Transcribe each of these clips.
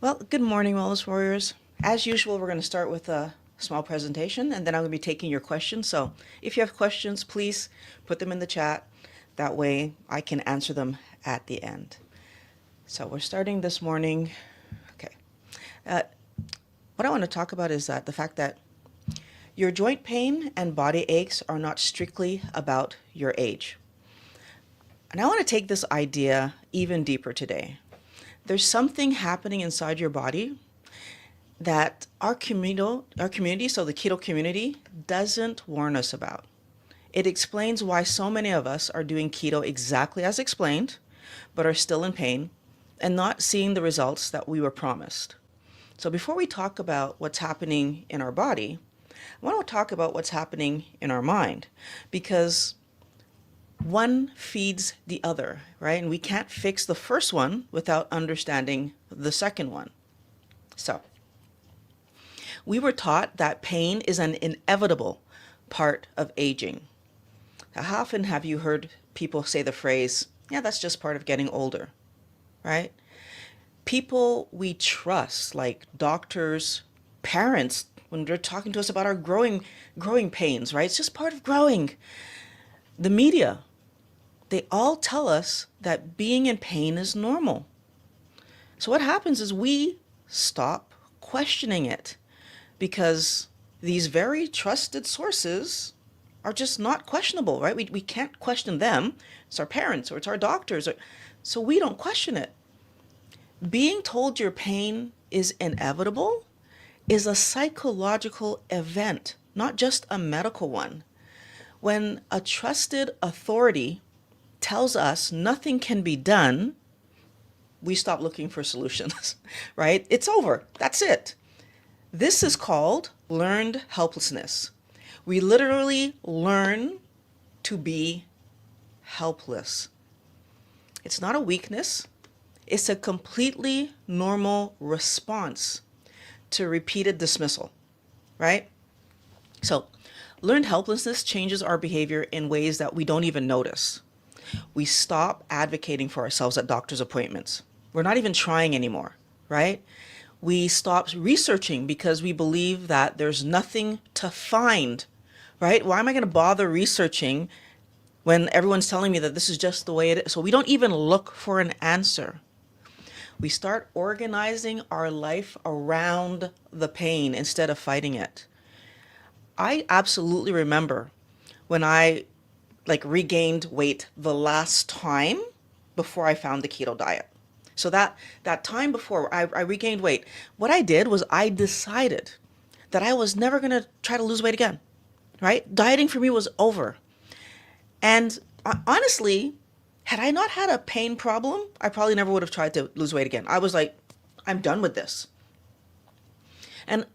Well, good morning, Wellness Warriors. As usual, we're going to start with a small presentation and then I'm going to be taking your questions. So if you have questions, please put them in the chat. That way I can answer them at the end. So we're starting this morning. Okay. Uh, what I want to talk about is the fact that your joint pain and body aches are not strictly about your age. And I want to take this idea even deeper today. There's something happening inside your body that our community, so the keto community, doesn't warn us about. It explains why so many of us are doing keto exactly as explained, but are still in pain and not seeing the results that we were promised. So before we talk about what's happening in our body, I want to talk about what's happening in our mind, because one feeds the other, right? And we can't fix the first one without understanding the second one. So we were taught that pain is an inevitable part of aging. Now, how often have you heard people say the phrase, yeah, that's just part of getting older, right? People we trust, like doctors, parents, when they're talking to us about our growing pains, right? It's just part of growing. The media, they all tell us that being in pain is normal. So what happens is we stop questioning it because these very trusted sources are just not questionable, right? We can't question them. It's our parents or it's our doctors. So we don't question it. Being told your pain is inevitable is a psychological event, not just a medical one. When a trusted authority tells us nothing can be done, we stop looking for solutions, right? It's over. That's it. This is called learned helplessness. We literally learn to be helpless. It's not a weakness. It's a completely normal response to repeated dismissal, right? So, learned helplessness changes our behavior in ways that we don't even notice. We stop advocating for ourselves at doctor's appointments. We're not even trying anymore, right? We stop researching because we believe that there's nothing to find, right? Why am I going to bother researching when everyone's telling me that this is just the way it is? So we don't even look for an answer. We start organizing our life around the pain instead of fighting it. I absolutely remember when I regained weight the last time before I found the keto diet. So that time before I regained weight, what I did was I decided that I was never going to try to lose weight again, right? Dieting for me was over. And honestly, had I not had a pain problem, I probably never would have tried to lose weight again. I was like, I'm done with this. And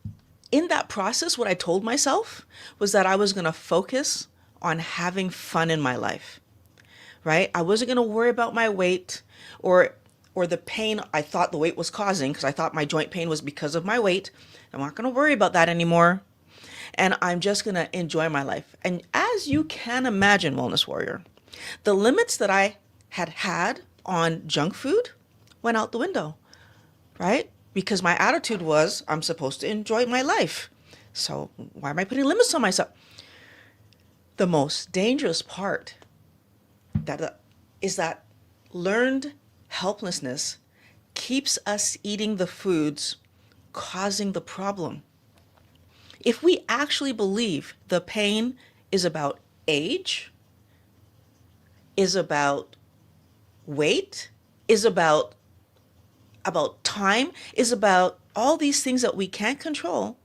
in that process, what I told myself was that I was going to focus on having fun in my life, right? I wasn't going to worry about my weight or the pain I thought the weight was causing, because I thought my joint pain was because of my weight. I'm not going to worry about that anymore. And I'm just going to enjoy my life. And as you can imagine, Wellness Warrior, the limits that I had on junk food went out the window, right? Because my attitude was, I'm supposed to enjoy my life. So why am I putting limits on myself? The most dangerous part is that learned helplessness keeps us eating the foods causing the problem. If we actually believe the pain is about age, is about weight, is about time, is about all these things that we can't control,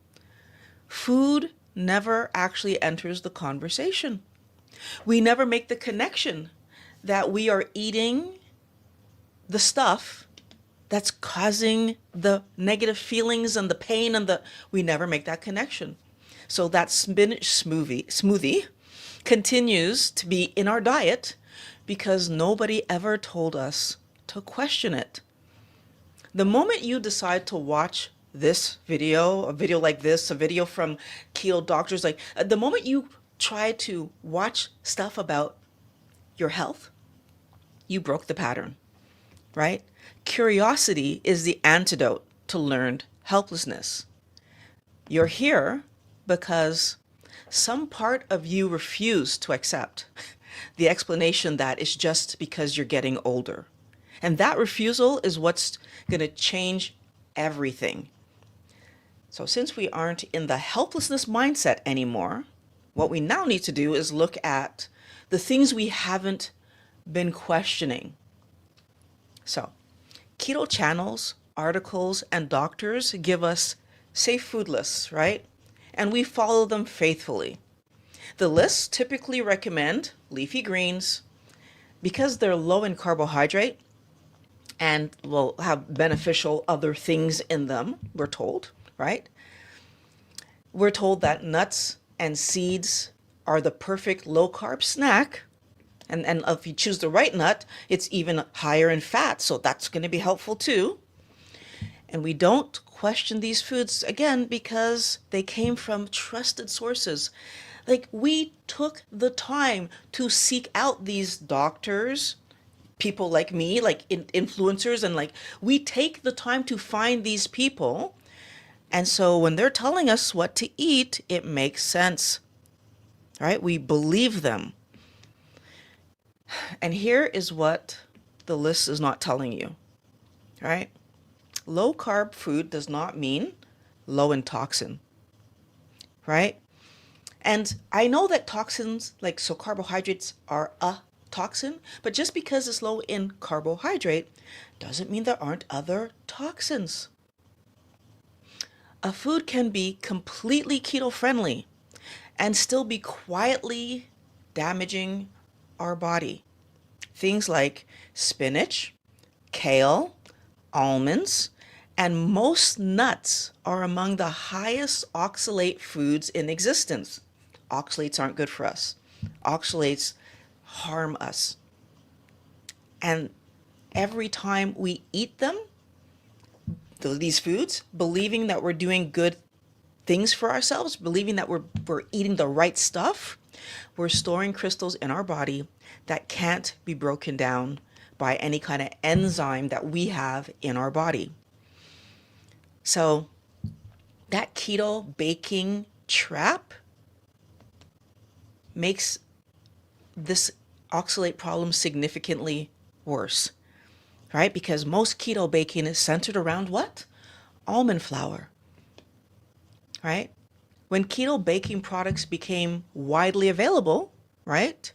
food never actually enters the conversation. We never make the connection that we are eating the stuff that's causing the negative feelings and the pain we never make that connection. So that spinach smoothie continues to be in our diet because nobody ever told us to question it. The moment you decide to watch this video, a video like this, a video from keto doctors, the moment you try to watch stuff about your health, you broke the pattern, right? Curiosity is the antidote to learned helplessness. You're here because some part of you refused to accept the explanation that it's just because you're getting older. And that refusal is what's going to change everything. So since we aren't in the helplessness mindset anymore, what we now need to do is look at the things we haven't been questioning. So, keto channels, articles, and doctors give us safe food lists, right? And we follow them faithfully. The lists typically recommend leafy greens because they're low in carbohydrate and will have beneficial other things in them, we're told, right? We're told that nuts and seeds are the perfect low-carb snack. And if you choose the right nut, it's even higher in fat, so that's going to be helpful too. And we don't question these foods, again, because they came from trusted sources. Like, we took the time to seek out these doctors, people like me, like influencers, and like, we take the time to find these people. And so when they're telling us what to eat, it makes sense, right? We believe them. And here is what the list is not telling you, right? Low carb food does not mean low in toxin, right? And I know that toxins, like, so carbohydrates are a toxin, but just because it's low in carbohydrate doesn't mean there aren't other toxins. A food can be completely keto friendly and still be quietly damaging our body. Things like spinach, kale, almonds, and most nuts are among the highest oxalate foods in existence. Oxalates aren't good for us. Oxalates harm us. And every time we eat them, these foods, believing that we're doing good things for ourselves, believing that we're eating the right stuff, we're storing crystals in our body that can't be broken down by any kind of enzyme that we have in our body. So that keto baking trap makes this oxalate problem significantly worse, right? Because most keto baking is centered around what? Almond flour, right? When keto baking products became widely available, right?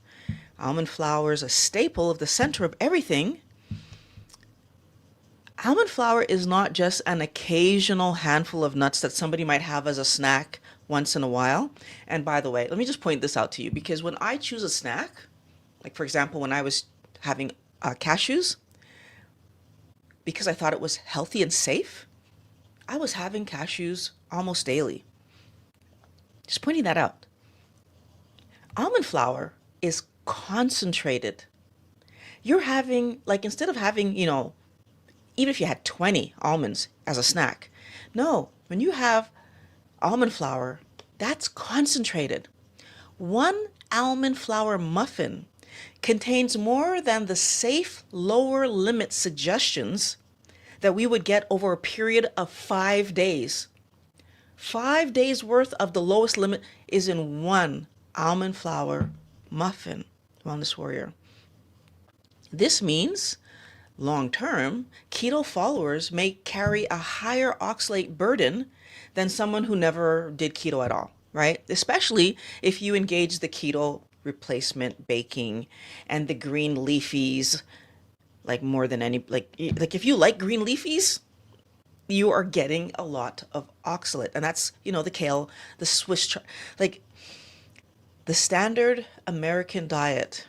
Almond flour is a staple of the center of everything. Almond flour is not just an occasional handful of nuts that somebody might have as a snack once in a while. And by the way, let me just point this out to you, because when I choose a snack, like for example, when I was having cashews, because I thought it was healthy and safe, I was having cashews almost daily. Just pointing that out. Almond flour is concentrated. You're having, like, instead of having, even if you had 20 almonds as a snack, no, when you have almond flour, that's concentrated. One almond flour muffin contains more than the safe lower limit suggestions that we would get over a period of 5 days. 5 days worth of the lowest limit is in one almond flour muffin, Wellness Warrior. This means long-term, keto followers may carry a higher oxalate burden than someone who never did keto at all, right? Especially if you engage the keto replacement baking and the green leafies, like more than any, like if you like green leafies, you are getting a lot of oxalate. And that's, the kale, the Swiss, like the standard American diet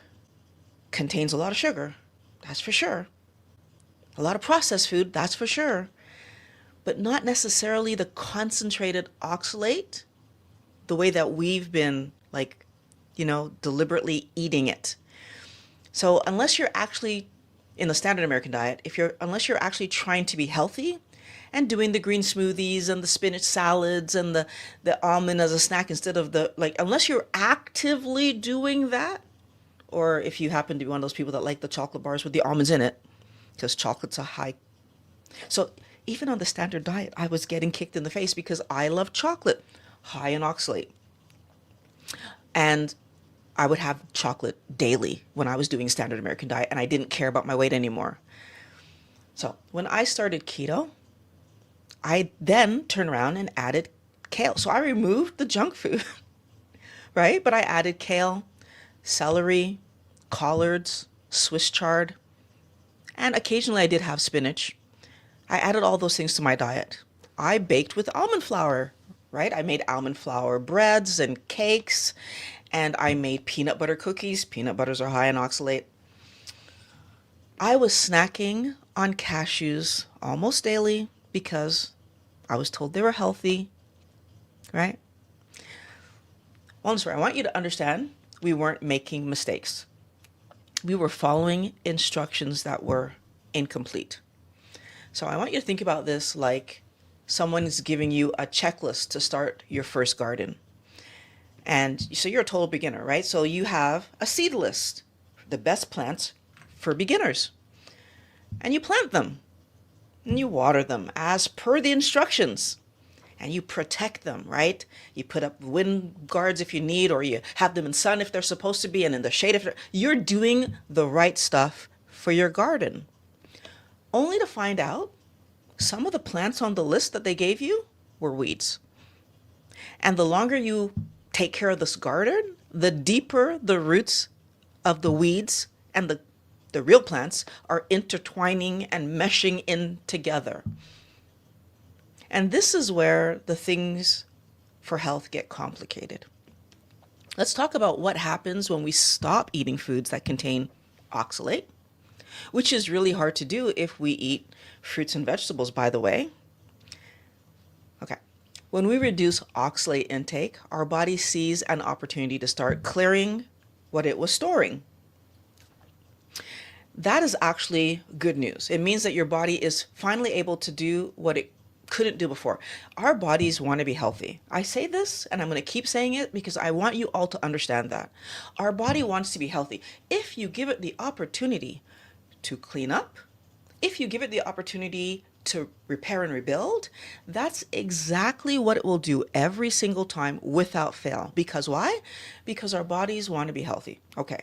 contains a lot of sugar, that's for sure. A lot of processed food, that's for sure. But not necessarily the concentrated oxalate, the way that we've been, deliberately eating it. So unless you're actually in the standard American diet, unless you're actually trying to be healthy and doing the green smoothies and the spinach salads and the almond as a snack instead of unless you're actively doing that, or if you happen to be one of those people that like the chocolate bars with the almonds in it, because chocolate's a high. So even on the standard diet, I was getting kicked in the face because I love chocolate, high in oxalate. And I would have chocolate daily when I was doing standard American diet, and I didn't care about my weight anymore. So when I started keto, I then turned around and added kale. So I removed the junk food, right? But I added kale, celery, collards, Swiss chard, and occasionally I did have spinach. I added all those things to my diet. I baked with almond flour, right? I made almond flour breads and cakes, and I made peanut butter cookies. Peanut butters are high in oxalate. I was snacking on cashews almost daily because I was told they were healthy, right? Well, I want you to understand we weren't making mistakes. We were following instructions that were incomplete. So I want you to think about this like someone is giving you a checklist to start your first garden. And so you're a total beginner, right? So you have a seed list, the best plants for beginners. And you plant them. And you water them as per the instructions. And you protect them, right? You put up wind guards if you need, or you have them in sun if they're supposed to be, and in the shade if they're... You're doing the right stuff for your garden. Only to find out some of the plants on the list that they gave you were weeds. And the longer you take care of this garden, the deeper the roots of the weeds and the real plants are intertwining and meshing in together. And this is where the things for health get complicated. Let's talk about what happens when we stop eating foods that contain oxalate, which is really hard to do if we eat fruits and vegetables, by the way. Okay. When we reduce oxalate intake, our body sees an opportunity to start clearing what it was storing. That is actually good news. It means that your body is finally able to do what it couldn't do before. Our bodies want to be healthy. I say this, and I'm going to keep saying it because I want you all to understand that. Our body wants to be healthy. If you give it the opportunity to clean up, if you give it the opportunity to repair and rebuild, that's exactly what it will do every single time without fail. Because why? Because our bodies want to be healthy. Okay.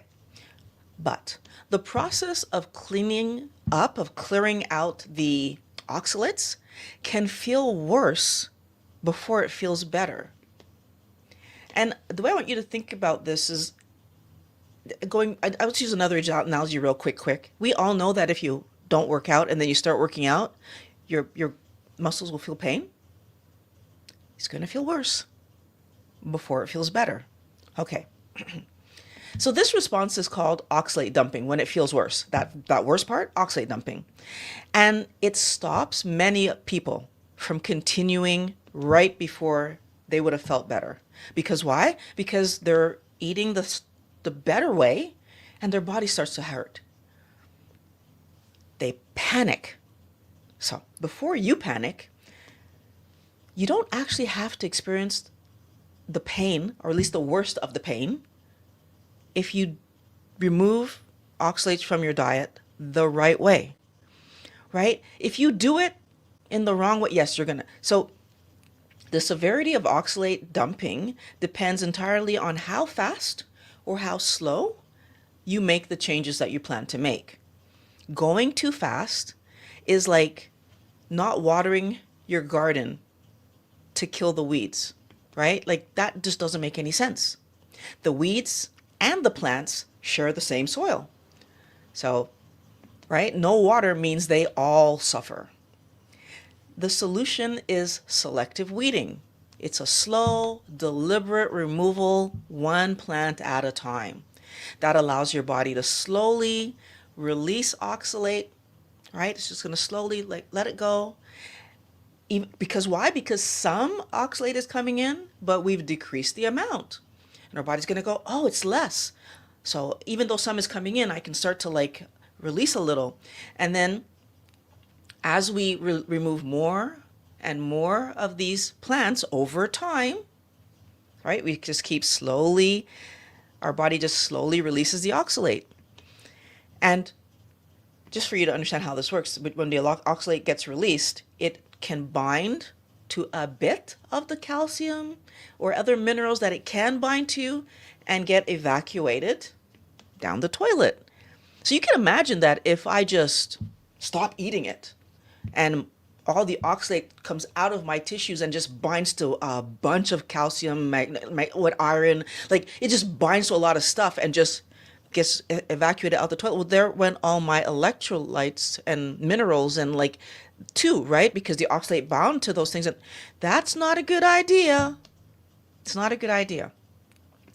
But the process of cleaning up, of clearing out the oxalates, can feel worse before it feels better. And the way I want you to think about this is I'll just use another analogy real quick. We all know that if you don't work out and then you start working out, your muscles will feel pain. It's going to feel worse before it feels better. Okay. So this response is called oxalate dumping when it feels worse. That worst part, oxalate dumping. And it stops many people from continuing right before they would have felt better. Because why? Because they're eating the better way and their body starts to hurt. They panic. So before you panic, you don't actually have to experience the pain, or at least the worst of the pain, if you remove oxalates from your diet the right way, right? If you do it in the wrong way, yes, you're gonna. So the severity of oxalate dumping depends entirely on how fast or how slow you make the changes that you plan to make. Going too fast is like not watering your garden to kill the weeds, right? Like that just doesn't make any sense. The weeds and the plants share the same soil. So, right, no water means they all suffer. The solution is selective weeding. It's a slow, deliberate removal, one plant at a time. That allows your body to slowly release oxalate, right? It's just going to slowly let it go. Because why? Because some oxalate is coming in, but we've decreased the amount. And our body's going to go, oh, it's less. So even though some is coming in, I can start to release a little. And then as we remove more and more of these plants over time, right, we just keep slowly, our body just slowly releases the oxalate. And just for you to understand how this works, when the oxalate gets released, it can bind to a bit of the calcium or other minerals that it can bind to and get evacuated down the toilet. So you can imagine that if I just stop eating it and all the oxalate comes out of my tissues and just binds to a bunch of calcium, what iron, like it just binds to a lot of stuff and just gets evacuated out the toilet. Well, there went all my electrolytes and minerals and like too, right? Because the oxalate bound to those things. And that's not a good idea. It's not a good idea.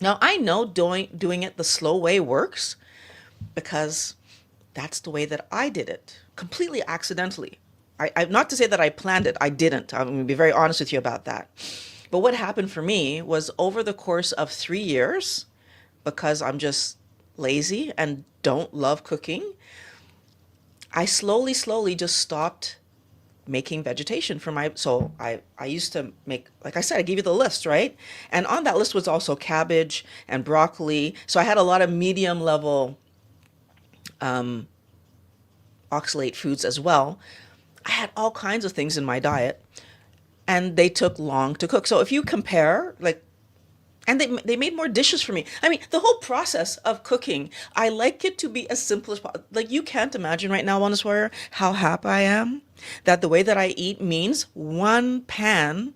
Now, I know doing it the slow way works because that's the way that I did it, completely accidentally. Not to say that I planned it, I didn't. I'm going to be very honest with you about that. But what happened for me was over the course of 3 years, because I'm just lazy and don't love cooking, I slowly just stopped making vegetation for my, so I used to make, like I said, I gave you the list, right? And on that list was also cabbage and broccoli. So I had a lot of medium level oxalate foods as well. I had all kinds of things in my diet and they took long to cook. So if you compare, like, and they made more dishes for me. I mean, the whole process of cooking, I like it to be as simple as possible. Like, you can't imagine right now, Wellness Warrior, how happy I am that the way that I eat means one pan,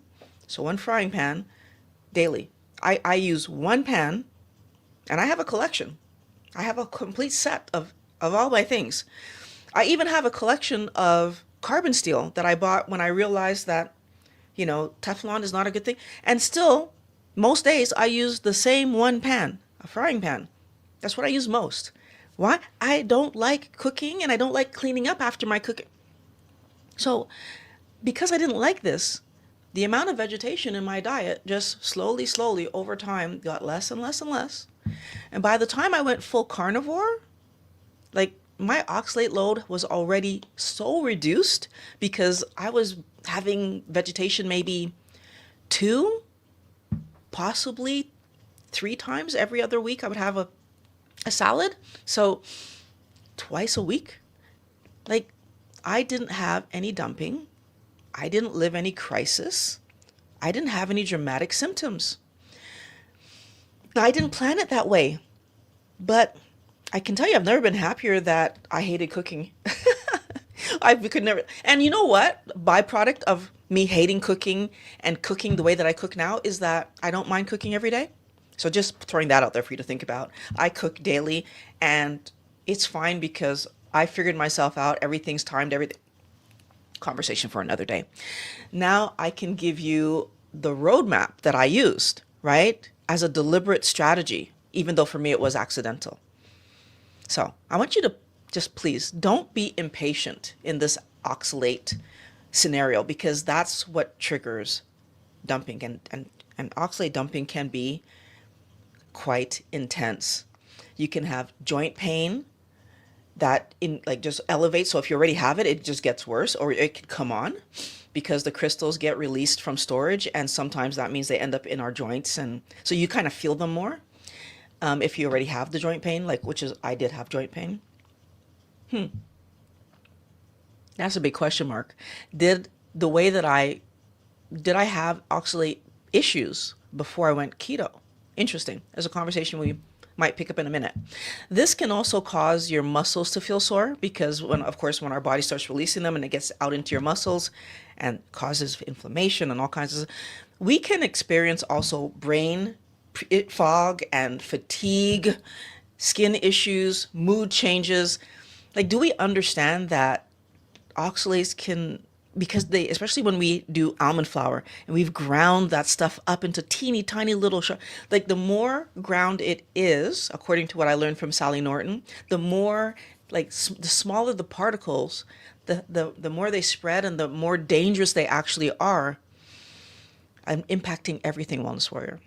so one frying pan daily. I use one pan and I have a collection. I have a complete set of all my things. I even have a collection of carbon steel that I bought when I realized that, Teflon is not a good thing. And still, most days I use the same one pan, a frying pan. That's what I use most. Why? I don't like cooking and I don't like cleaning up after my cooking. So because I didn't like this, the amount of vegetation in my diet just slowly over time got less and less and less. And by the time I went full carnivore, like my oxalate load was already so reduced because I was having vegetation maybe 2, possibly 3 times every other week. I would have a salad. So twice a week. Like, I didn't have any dumping. I didn't live any crisis. I didn't have any dramatic symptoms. Now, I didn't plan it that way, but I can tell you I've never been happier that I hated cooking. I could never. And you know what? Byproduct of me hating cooking and cooking the way that I cook now is that I don't mind cooking every day. So just throwing that out there for you to think about. I cook daily and it's fine because I figured myself out. Everything's timed, everything. Conversation for another day. Now I can give you the roadmap that I used, right? As a deliberate strategy, even though for me it was accidental. So I want you to just please don't be impatient in this oxalate scenario because that's what triggers dumping. And oxalate dumping can be quite intense. You can have joint pain that just elevates. So if you already have it, it just gets worse, or it could come on because the crystals get released from storage. And sometimes that means they end up in our joints. And so you kind of feel them more. If you already have the joint pain, I did have joint pain. That's a big question mark. Did I have oxalate issues before I went keto? Interesting. There's a conversation we might pick up in a minute. This can also cause your muscles to feel sore because when our body starts releasing them and it gets out into your muscles and causes inflammation and all kinds of, we can experience also brain fog and fatigue, skin issues, mood changes. Like, do we understand that oxalates can, because especially when we do almond flour and we've ground that stuff up into teeny tiny little, like the more ground it is, according to what I learned from Sally Norton, the more, the smaller the particles, the more they spread and the more dangerous they actually are, and impacting everything, Wellness Warrior.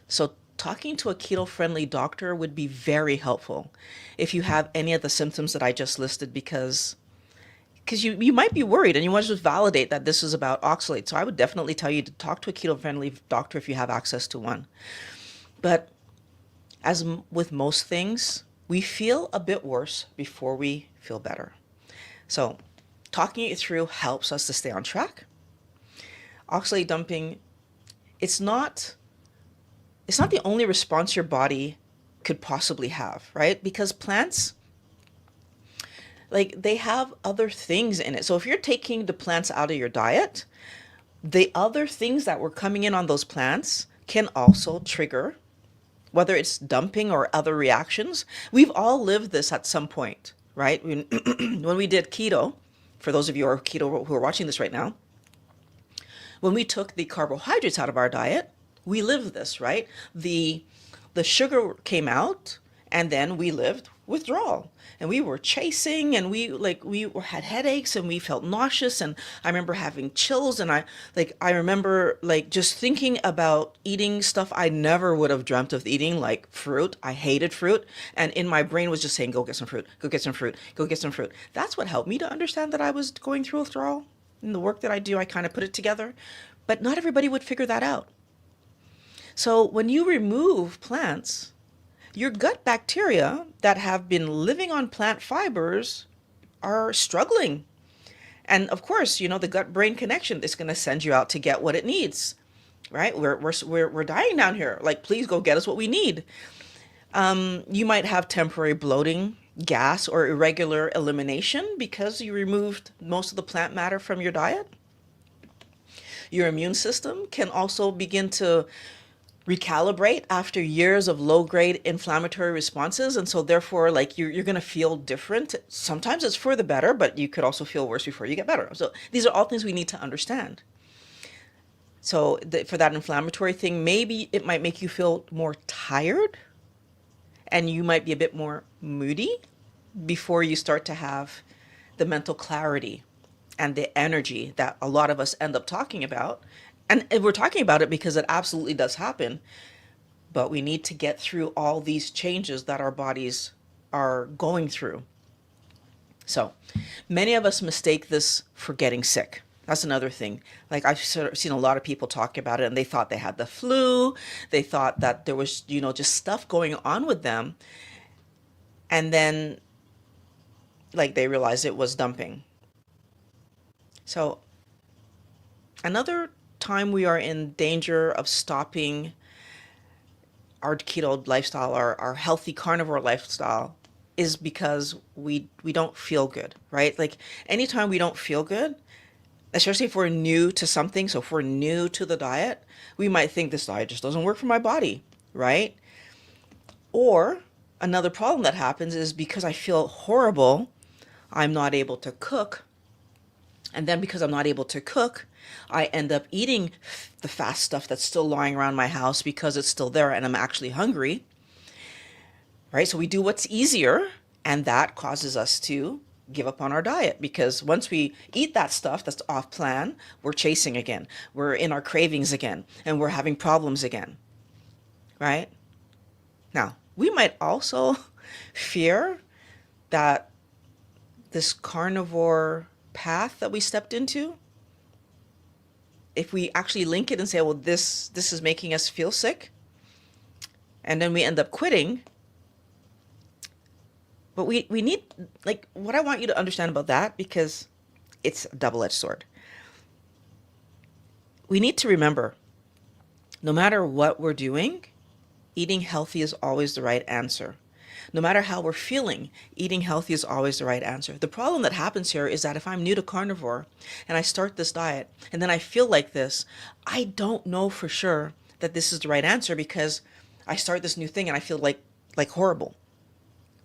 So talking to a keto-friendly doctor would be very helpful if you have any of the symptoms that I just listed, because you might be worried and you want to just validate that this is about oxalate. So I would definitely tell you to talk to a keto-friendly doctor if you have access to one. But as with most things, we feel a bit worse before we feel better. So talking it through helps us to stay on track. Oxalate dumping, it's not the only response your body could possibly have, right? Because plants, like, they have other things in it. So if you're taking the plants out of your diet, the other things that were coming in on those plants can also trigger, whether it's dumping or other reactions. We've all lived this at some point, right? When we did keto, for those of you who are keto who are watching this right now, when we took the carbohydrates out of our diet, we lived this, right? The sugar came out, and then we lived withdrawal, and we were chasing, and we had headaches, and we felt nauseous, and I remember having chills, and I remember just thinking about eating stuff I never would have dreamt of eating, like fruit. I hated fruit, and in my brain was just saying, go get some fruit, go get some fruit, go get some fruit. That's what helped me to understand that I was going through withdrawal. In the work that I do, I kind of put it together, but not everybody would figure that out. So when you remove plants, your gut bacteria that have been living on plant fibers are struggling. And of course, the gut-brain connection is going to send you out to get what it needs, right? We're dying down here. Like, please go get us what we need. You might have temporary bloating, gas, or irregular elimination because you removed most of the plant matter from your diet. Your immune system can also begin to recalibrate after years of low-grade inflammatory responses, and so therefore, you're going to feel different. Sometimes it's for the better, but you could also feel worse before you get better. So these are all things we need to understand. So for that inflammatory thing, maybe it might make you feel more tired, and you might be a bit more moody before you start to have the mental clarity and the energy that a lot of us end up talking about. And we're talking about it because it absolutely does happen, but we need to get through all these changes that our bodies are going through. So many of us mistake this for getting sick. That's another thing. Like, I've seen a lot of people talk about it, and they thought they had the flu. They thought that there was, just stuff going on with them. And then, they realized it was dumping. So another time we are in danger of stopping our keto lifestyle, our healthy carnivore lifestyle, is because we don't feel good, right? Like, anytime we don't feel good, especially if we're new to something, so if we're new to the diet, we might think this diet just doesn't work for my body, right? Or another problem that happens is because I feel horrible, I'm not able to cook. And then because I'm not able to cook, I end up eating the fast stuff that's still lying around my house because it's still there and I'm actually hungry, right? So we do what's easier, and that causes us to give up on our diet, because once we eat that stuff that's off plan, we're chasing again. We're in our cravings again, and we're having problems again, right? Now, we might also fear that this carnivore path that we stepped into, if we actually link it and say, well, this is making us feel sick, and then we end up quitting. But we need, what I want you to understand about that, because it's a double-edged sword. We need to remember, no matter what we're doing, eating healthy is always the right answer. No matter how we're feeling, eating healthy is always the right answer. The problem that happens here is that if I'm new to carnivore and I start this diet and then I feel like this, I don't know for sure that this is the right answer, because I start this new thing and I feel like horrible,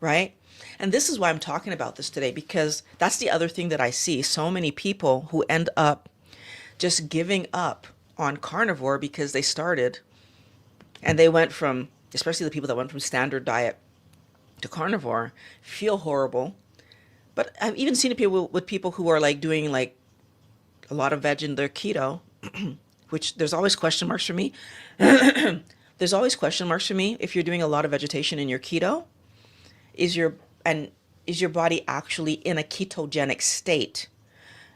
right? And this is why I'm talking about this today, because that's the other thing that I see. So many people who end up just giving up on carnivore because they started and they went from, especially the people that went from standard diet to carnivore, feel horrible. But I've even seen people who are doing a lot of veg in their keto, which there's always question marks for me. There's always question marks for me if you're doing a lot of vegetation in your keto. Is your body actually in a ketogenic state?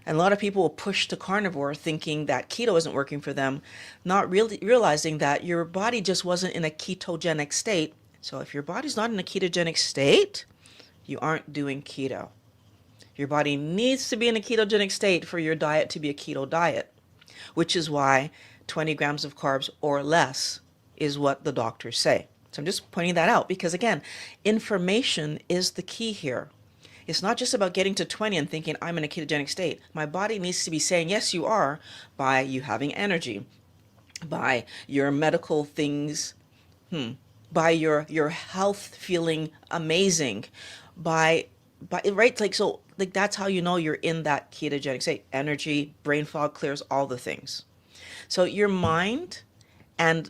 And a lot of people will push to carnivore thinking that keto isn't working for them, not really realizing that your body just wasn't in a ketogenic state. So if your body's not in a ketogenic state, you aren't doing keto. Your body needs to be in a ketogenic state for your diet to be a keto diet, which is why 20 grams of carbs or less is what the doctors say. So I'm just pointing that out because, again, information is the key here. It's not just about getting to 20 and thinking, I'm in a ketogenic state. My body needs to be saying, yes, you are, by you having energy, by your medical things, by your health feeling amazing, by right, like, so like that's how you know you're in that ketogenic state. Energy, brain fog clears, all the things. So your mind and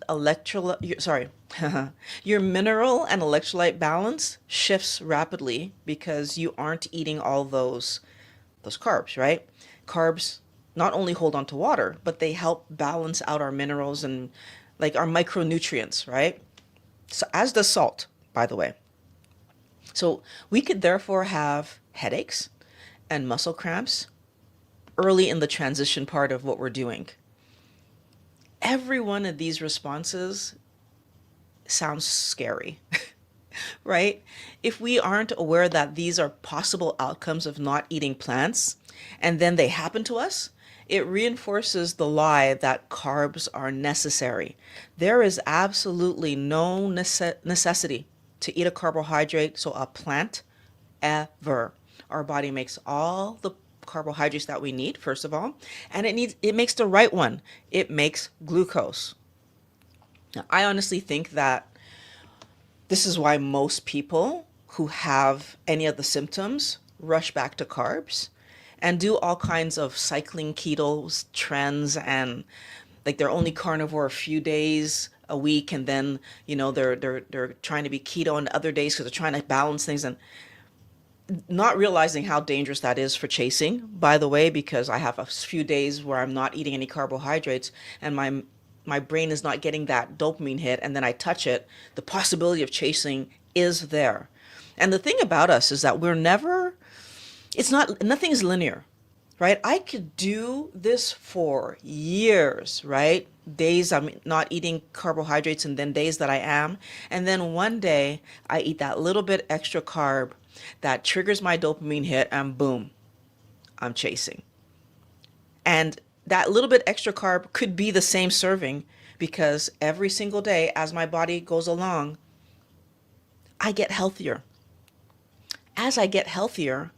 your mineral and electrolyte balance shifts rapidly because you aren't eating all those carbs, right? Carbs not only hold on to water, but they help balance out our minerals and like our micronutrients, right? So as does salt, by the way. So we could therefore have headaches and muscle cramps early in the transition part of what we're doing. Every one of these responses sounds scary, right? If we aren't aware that these are possible outcomes of not eating plants and then they happen to us, it reinforces the lie that carbs are necessary. There is absolutely no necessity to eat a carbohydrate, so a plant, ever. Our body makes all the carbohydrates that we need, first of all, and it makes the right one. It makes glucose. Now, I honestly think that this is why most people who have any of the symptoms rush back to carbs and do all kinds of cycling keto trends, and like they're only carnivore a few days a week, and then they're trying to be keto on other days because they're trying to balance things, and not realizing how dangerous that is for chasing, by the way, because I have a few days where I'm not eating any carbohydrates and my brain is not getting that dopamine hit, and then I touch it, the possibility of chasing is there. And the thing about us is that nothing is linear, right? I could do this for years, right? Days I'm not eating carbohydrates and then days that I am. And then one day I eat that little bit extra carb that triggers my dopamine hit, and boom, I'm chasing. And that little bit extra carb could be the same serving, because every single day as my body goes along, I get healthier. As I get healthier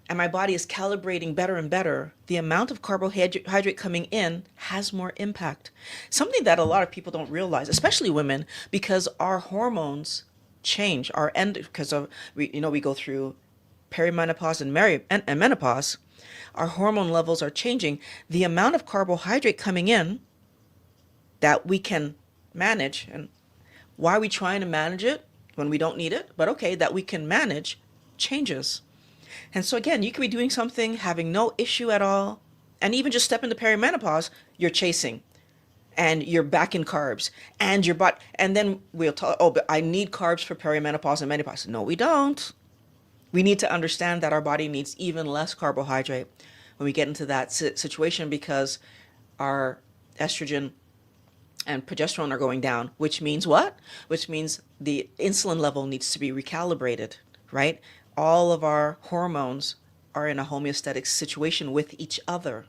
and my body is calibrating better and better, the amount of carbohydrate coming in has more impact. Something that a lot of people don't realize, especially women, because our hormones change. Because we go through perimenopause and menopause, our hormone levels are changing. The amount of carbohydrate coming in that we can manage, and why are we trying to manage it when we don't need it? But okay, that we can manage changes. And so again, you could be doing something, having no issue at all, and even just step into perimenopause, you're chasing, and you're back in carbs, and your body, and then we'll talk, oh, but I need carbs for perimenopause and menopause. No, we don't. We need to understand that our body needs even less carbohydrate when we get into that situation, because our estrogen and progesterone are going down, which means what? Which means the insulin level needs to be recalibrated, right? All of our hormones are in a homeostatic situation with each other.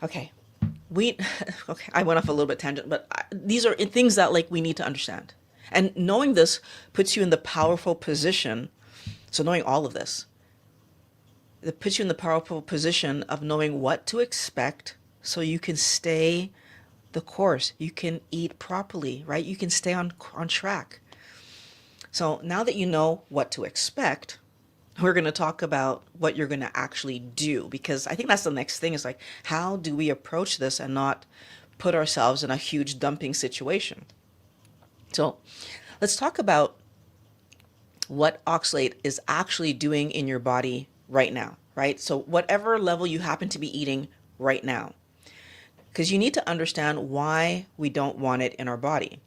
Okay. Okay, I went off a little bit tangent, but these are things that we need to understand. And knowing this puts you in the powerful position. So knowing all of this, it puts you in the powerful position of knowing what to expect, so you can stay the course. You can eat properly, right? You can stay on track. So now that you know what to expect, we're going to talk about what you're going to actually do, because I think that's the next thing, is how do we approach this and not put ourselves in a huge dumping situation? So let's talk about what oxalate is actually doing in your body right now, right? So whatever level you happen to be eating right now, because you need to understand why we don't want it in our body.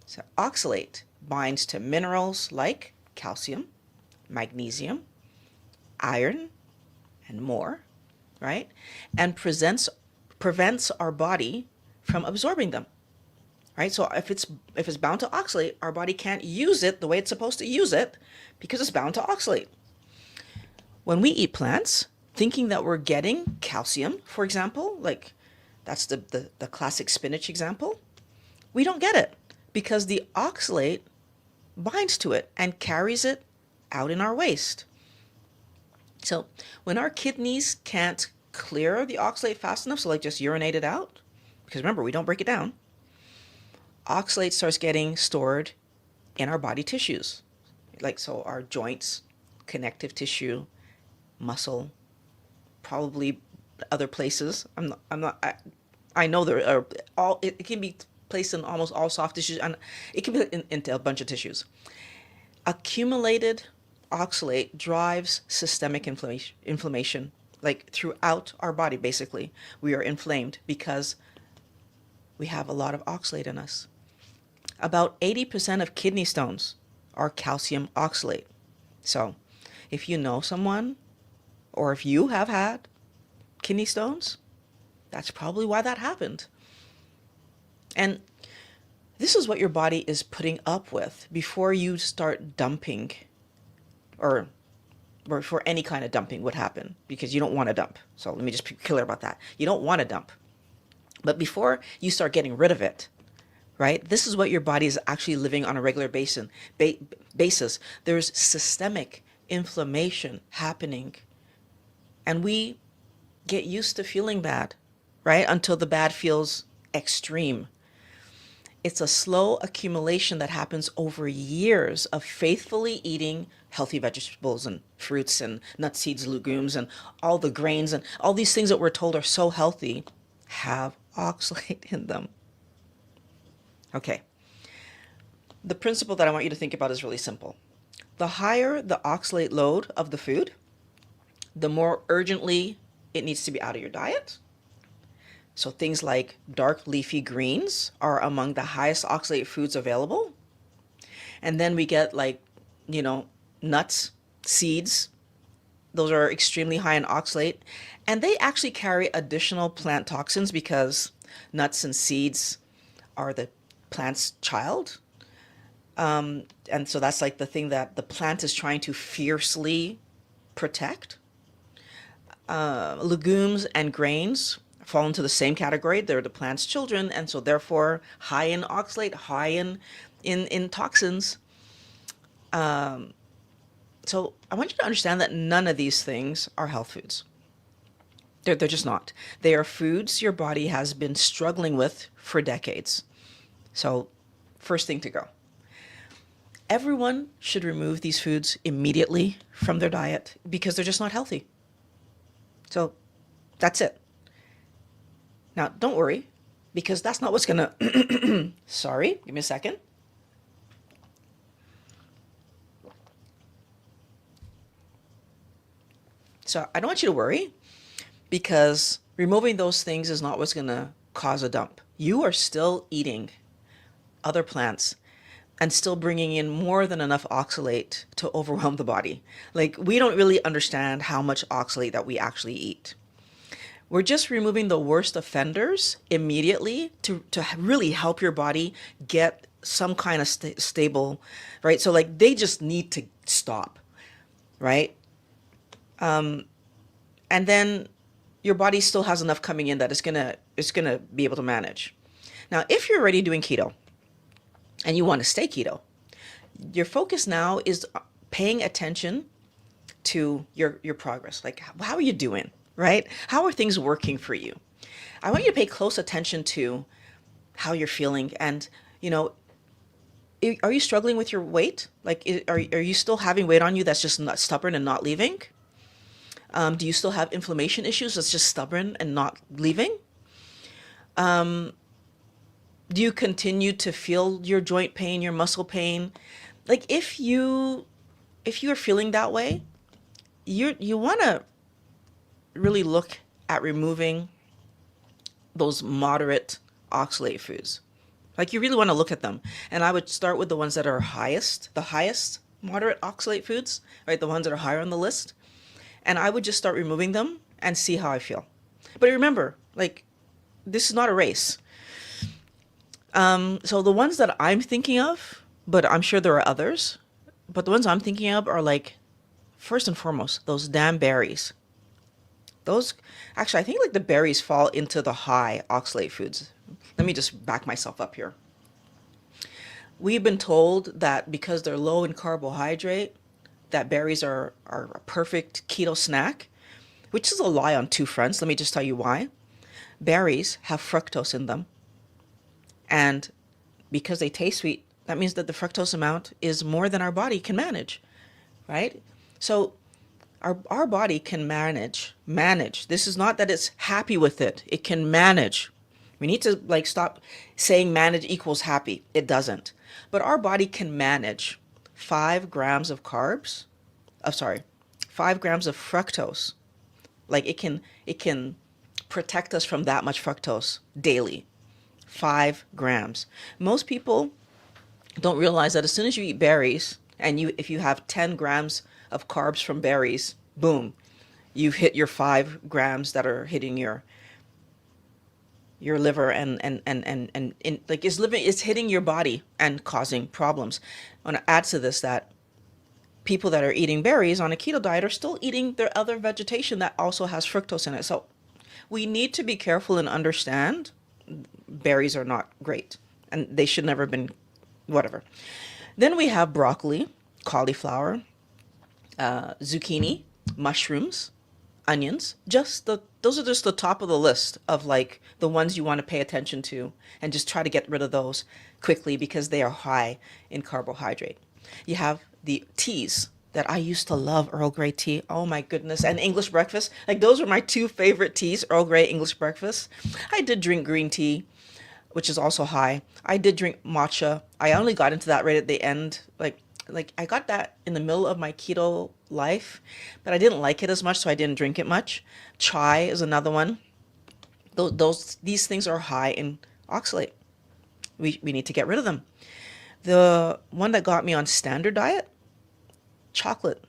So oxalate binds to minerals like calcium, magnesium, iron, and more, right? And prevents our body from absorbing them, right? So if it's bound to oxalate, our body can't use it the way it's supposed to use it because it's bound to oxalate. When we eat plants, thinking that we're getting calcium, for example, like that's the classic spinach example, we don't get it because the oxalate binds to it and carries it out in our waste. So when our kidneys can't clear the oxalate fast enough, so like just urinate it out, because remember, we don't break it down, oxalate starts getting stored in our body tissues. Like, so our joints, connective tissue, muscle, probably other places. I know there are it can be placed in almost all soft tissues, and it can be into a bunch of tissues. Accumulated oxalate drives systemic inflammation, like throughout our body, basically. We are inflamed because we have a lot of oxalate in us. About 80% of kidney stones are calcium oxalate. So if you know someone, or if you have had kidney stones, that's probably why that happened. And this is what your body is putting up with before you start dumping, or before any kind of dumping would happen, because you don't want to dump. So let me just be clear about that. You don't want to dump. But before you start getting rid of it, right, this is what your body is actually living on a regular basis. There's systemic inflammation happening. And we get used to feeling bad, right, until the bad feels extreme. It's a slow accumulation that happens over years of faithfully eating healthy vegetables and fruits and nuts, seeds, legumes, and all the grains and all these things that we're told are so healthy have oxalate in them. Okay. The principle that I want you to think about is really simple. The higher the oxalate load of the food, the more urgently it needs to be out of your diet. So things like dark leafy greens are among the highest oxalate foods available. And then we get like, nuts, seeds. Those are extremely high in oxalate. And they actually carry additional plant toxins because nuts and seeds are the plant's child. And so that's like the thing that the plant is trying to fiercely protect. Legumes and grains fall into the same category. They're the plant's children, and so therefore high in oxalate, high in toxins. So I want you to understand that none of these things are health foods. They're just not. They are foods your body has been struggling with for decades. So first thing to go. Everyone should remove these foods immediately from their diet because they're just not healthy. So that's it. Now, don't worry, because that's not what's going to... Sorry, give me a second. So I don't want you to worry, because removing those things is not what's going to cause a dump. You are still eating other plants and still bringing in more than enough oxalate to overwhelm the body. Like, we don't really understand how much oxalate that we actually eat. We're just removing the worst offenders immediately to really help your body get some kind of stable, right? So like they just need to stop, right? And then your body still has enough coming in that it's gonna be able to manage. Now, if you're already doing keto and you want to stay keto, your focus now is paying attention to your progress. Like, how are you doing? Right? How are things working for you? I want you to pay close attention to how you're feeling. And, are you struggling with your weight? Like, are you still having weight on you that's just not stubborn and not leaving? Do you still have inflammation issues that's just stubborn and not leaving? Do you continue to feel your joint pain, your muscle pain? Like, if you are feeling that way, you want to really look at removing those moderate oxalate foods. Like, you really want to look at them. And I would start with the ones that are the highest moderate oxalate foods, right? The ones that are higher on the list. And I would just start removing them and see how I feel. But remember, like, this is not a race. So the ones that I'm thinking of, but I'm sure there are others, but the ones I'm thinking of are like, first and foremost, those damn berries. Those, actually, I think like the berries fall into the high oxalate foods. Let me just back myself up here. We've been told that because they're low in carbohydrate, that berries are a perfect keto snack, which is a lie on two fronts. Let me just tell you why. Berries have fructose in them. And because they taste sweet, that means that the fructose amount is more than our body can manage, right? So our body can manage. This is not that it's happy with it. It can manage. We need to like stop saying manage equals happy. It doesn't. But our body can manage 5 grams of carbs. Oh, sorry, 5 grams of fructose. Like it can protect us from that much fructose daily. 5 grams. Most people don't realize that as soon as you eat berries and if you have 10 grams of carbs from berries, boom, you've hit your 5 grams that are hitting your liver and like is hitting your body and causing problems. I want to add to this that people that are eating berries on a keto diet are still eating their other vegetation that also has fructose in it. So we need to be careful and understand berries are not great and they should never have been whatever. Then we have broccoli, cauliflower, zucchini, mushrooms, onions. Those are just the top of the list of like the ones you want to pay attention to and just try to get rid of those quickly because they are high in carbohydrate. You have the teas that I used to love, Earl Grey tea. Oh my goodness. And English breakfast. Like those are my two favorite teas, Earl Grey, English breakfast. I did drink green tea, which is also high. I did drink matcha. I only got into that right at the end. Like I got that in the middle of my keto life, but I didn't like it as much, so I didn't drink it much. Chai is another one. These things are high in oxalate. We need to get rid of them. The one that got me on standard diet, chocolate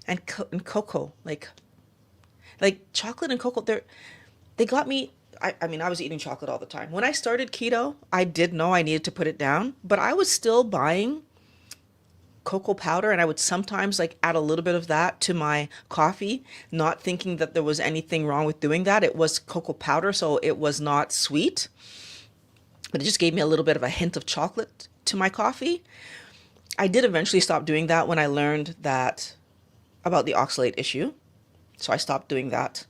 and cocoa. Like chocolate and cocoa, they got me. I mean, I was eating chocolate all the time. When I started keto, I did know I needed to put it down, but I was still buying cocoa powder and I would sometimes like add a little bit of that to my coffee, not thinking that there was anything wrong with doing that. It was cocoa powder, so it was not sweet, but it just gave me a little bit of a hint of chocolate to my coffee. I did eventually stop doing that when I learned that about the oxalate issue. So I stopped doing that.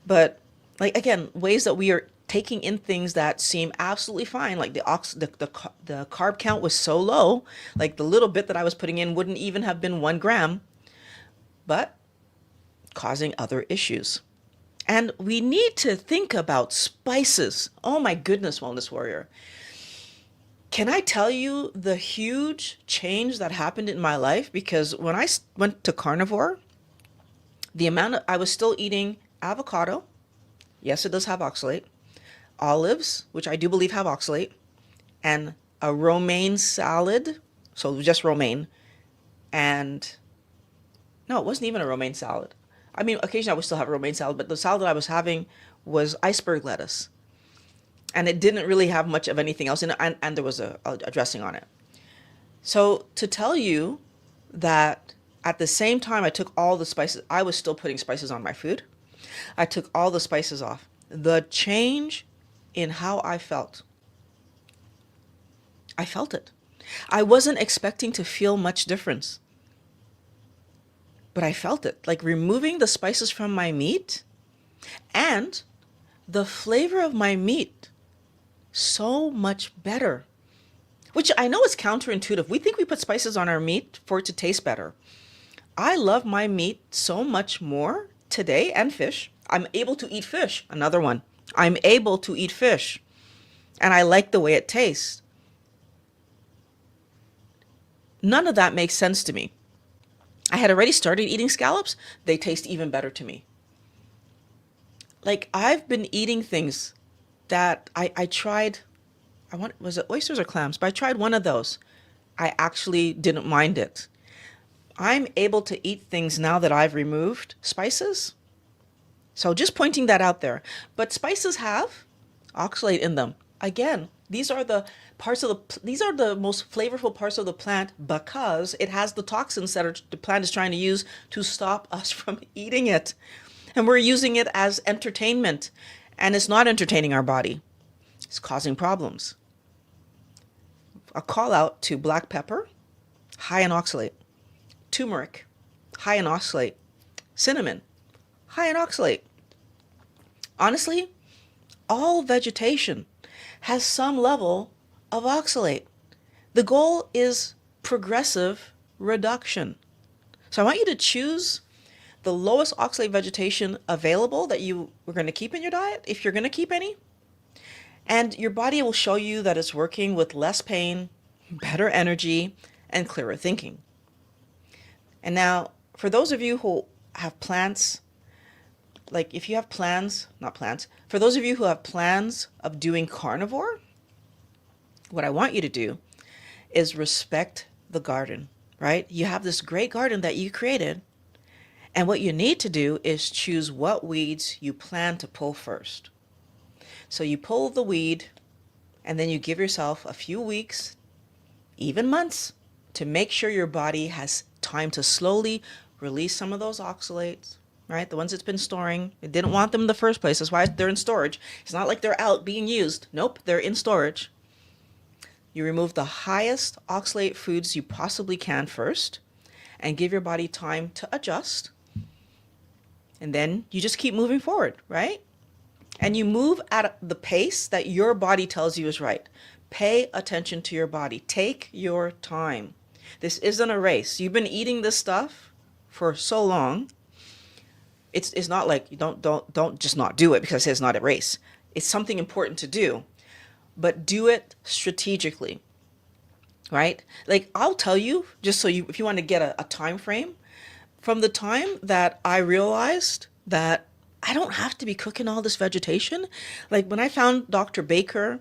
But like again, ways that we are taking in things that seem absolutely fine, like the carb count was so low, like the little bit that I was putting in wouldn't even have been 1 gram, but causing other issues. And we need to think about spices. Oh my goodness, Wellness Warrior. Can I tell you the huge change that happened in my life? Because when I went to carnivore, I was still eating avocado. Yes, it does have oxalate. Olives, which I do believe have oxalate, and a romaine salad. So just romaine. And no, it wasn't even a romaine salad. I mean, occasionally I would still have a romaine salad, but the salad that I was having was iceberg lettuce. And it didn't really have much of anything else in it, and there was a dressing on it. So to tell you that at the same time I took all the spices, I was still putting spices on my food. I took all the spices off. The change in how I felt it. I wasn't expecting to feel much difference, but I felt it. Like removing the spices from my meat and the flavor of my meat so much better, which I know is counterintuitive. We think we put spices on our meat for it to taste better. I love my meat so much more today, and fish. I'm able to eat fish. Another one. I'm able to eat fish. And I like the way it tastes. None of that makes sense to me. I had already started eating scallops. They taste even better to me. Like I've been eating things that I tried. Was it oysters or clams? But I tried one of those. I actually didn't mind it. I'm able to eat things now that I've removed spices. So just pointing that out there. But spices have oxalate in them. Again, These are the these are the most flavorful parts of the plant because it has the toxins that the plant is trying to use to stop us from eating it. And we're using it as entertainment, and it's not entertaining our body. It's causing problems. A call out to black pepper, high in oxalate, turmeric, high in oxalate, cinnamon, high in oxalate. Honestly, all vegetation has some level of oxalate. The goal is progressive reduction. So I want you to choose the lowest oxalate vegetation available that you were going to keep in your diet, if you're going to keep any. And your body will show you that it's working with less pain, better energy, and clearer thinking. And now, for those of you who have plants, like if you have plans, not plants, for those of you who have plans of doing carnivore, what I want you to do is respect the garden, right? You have this great garden that you created, and what you need to do is choose what weeds you plan to pull first. So you pull the weed, and then you give yourself a few weeks, even months, to make sure your body has time to slowly release some of those oxalates, right? The ones it's been storing. It didn't want them in the first place. That's why they're in storage. It's not like they're out being used. Nope, they're in storage. You remove the highest oxalate foods you possibly can first and give your body time to adjust. And then you just keep moving forward, right? And you move at the pace that your body tells you is right. Pay attention to your body. Take your time. This isn't a race. You've been eating this stuff for so long. It's not like you don't just not do it because it's not a race. It's something important to do, but do it strategically, right? Like I'll tell you, just so you, if you want to get a time frame, from the time that I realized that I don't have to be cooking all this vegetation, like when I found Dr. Baker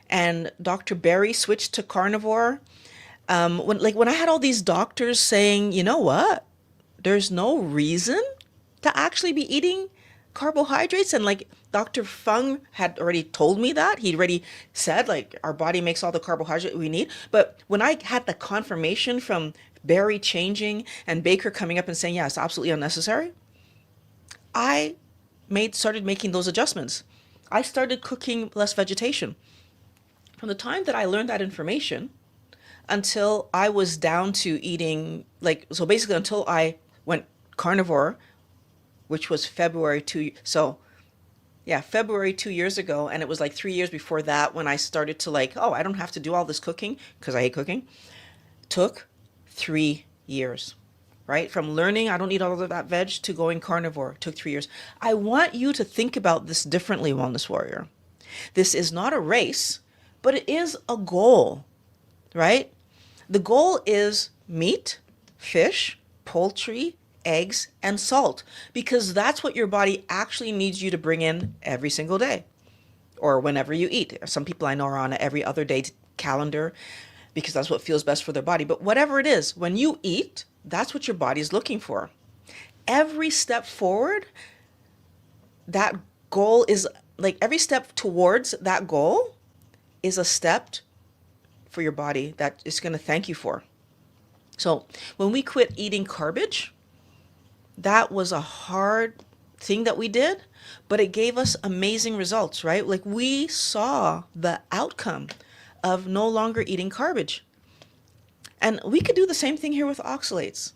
and Dr. Berry switched to carnivore, when I had all these doctors saying, you know what, there's no reason to actually be eating carbohydrates, and like Dr. Fung had already told me that. He'd already said like our body makes all the carbohydrate we need. But when I had the confirmation from Berry changing and Baker coming up and saying, yeah, it's absolutely unnecessary, I started making those adjustments. I started cooking less vegetation. From the time that I learned that information until I was down to eating, so basically until I went carnivore, which was February 2 years ago. And it was like 3 years before that when I started to I don't have to do all this cooking because I hate cooking. Took 3 years, right? From learning I don't eat all of that veg to going carnivore took 3 years. I want you to think about this differently, Wellness Warrior. This is not a race, but it is a goal, right? The goal is meat, fish, poultry, eggs, and salt, because that's what your body actually needs you to bring in every single day or whenever you eat. Some people I know are on an every other day calendar because that's what feels best for their body. But whatever it is, when you eat, that's what your body is looking for. Every step forward, that goal is every step towards that goal is a step for your body that it's going to thank you for. So when we quit eating garbage, that was a hard thing that we did, but it gave us amazing results, right? Like we saw the outcome of no longer eating garbage. And we could do the same thing here with oxalates.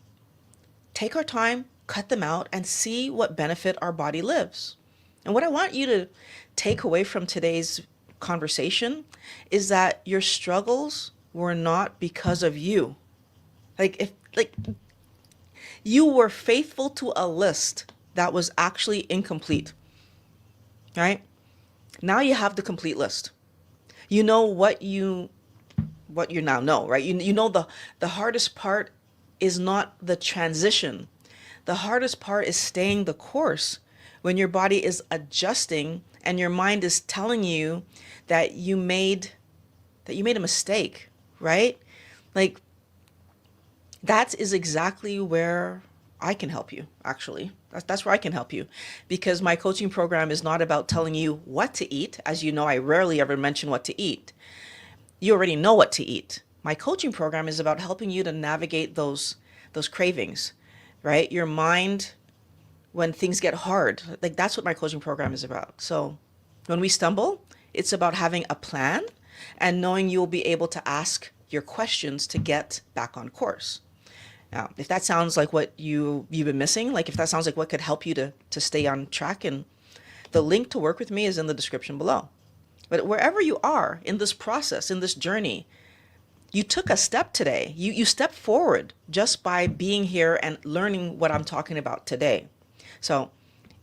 Take our time, cut them out, and see what benefit our body lives. And what I want you to take away from today's conversation is that your struggles were not because of you. You were faithful to a list that was actually incomplete, right? Now you have the complete list. You know what you now know, right? You know the hardest part is not the transition. The hardest part is staying the course when your body is adjusting and your mind is telling you that you made a mistake, right? That is exactly where I can help you, actually. That's where I can help you, because my coaching program is not about telling you what to eat. As you know, I rarely ever mention what to eat. You already know what to eat. My coaching program is about helping you to navigate those cravings, right? Your mind, when things get hard, like that's what my coaching program is about. So when we stumble, it's about having a plan and knowing you'll be able to ask your questions to get back on course. Now, if that sounds like what you've been missing, like if that sounds like what could help you to stay on track, and the link to work with me is in the description below. But wherever you are in this process, in this journey, you took a step today. You stepped forward just by being here and learning what I'm talking about today. So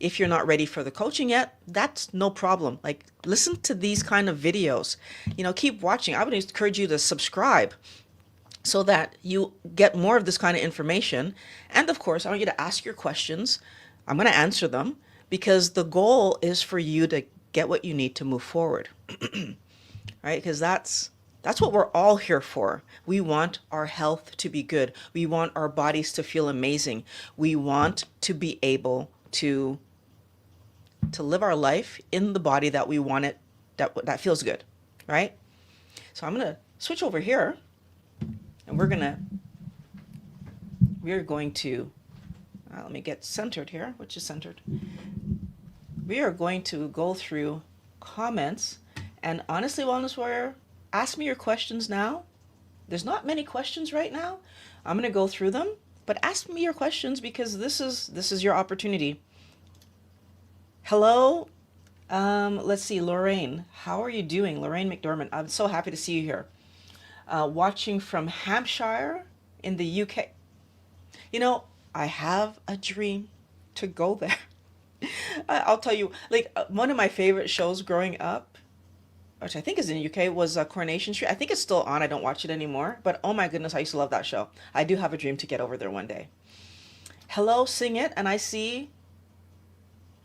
if you're not ready for the coaching yet, that's no problem. Like, listen to these kind of videos. Keep watching. I would encourage you to subscribe so that you get more of this kind of information. And of course, I want you to ask your questions. I'm going to answer them, because the goal is for you to get what you need to move forward. Right? Because that's what we're all here for. We want our health to be good. We want our bodies to feel amazing. We want to be able to live our life in the body that we want it, that feels good, right? So I'm going to switch over here, and we're going to let me get centered here. Which is centered? We are going to go through comments, and honestly, Wellness Warrior, ask me your questions now. There's not many questions right now. I'm going to go through them, but ask me your questions, because this is your opportunity. Hello. Let's see, Lorraine. How are you doing? Lorraine McDormand. I'm so happy to see you here. Watching from Hampshire in the UK. I have a dream to go there. I'll tell you, like, one of my favorite shows growing up, which I think is in the UK, was Coronation Street. I think it's still on. I don't watch it anymore. But oh my goodness, I used to love that show. I do have a dream to get over there one day. Hello, Sing It. And I see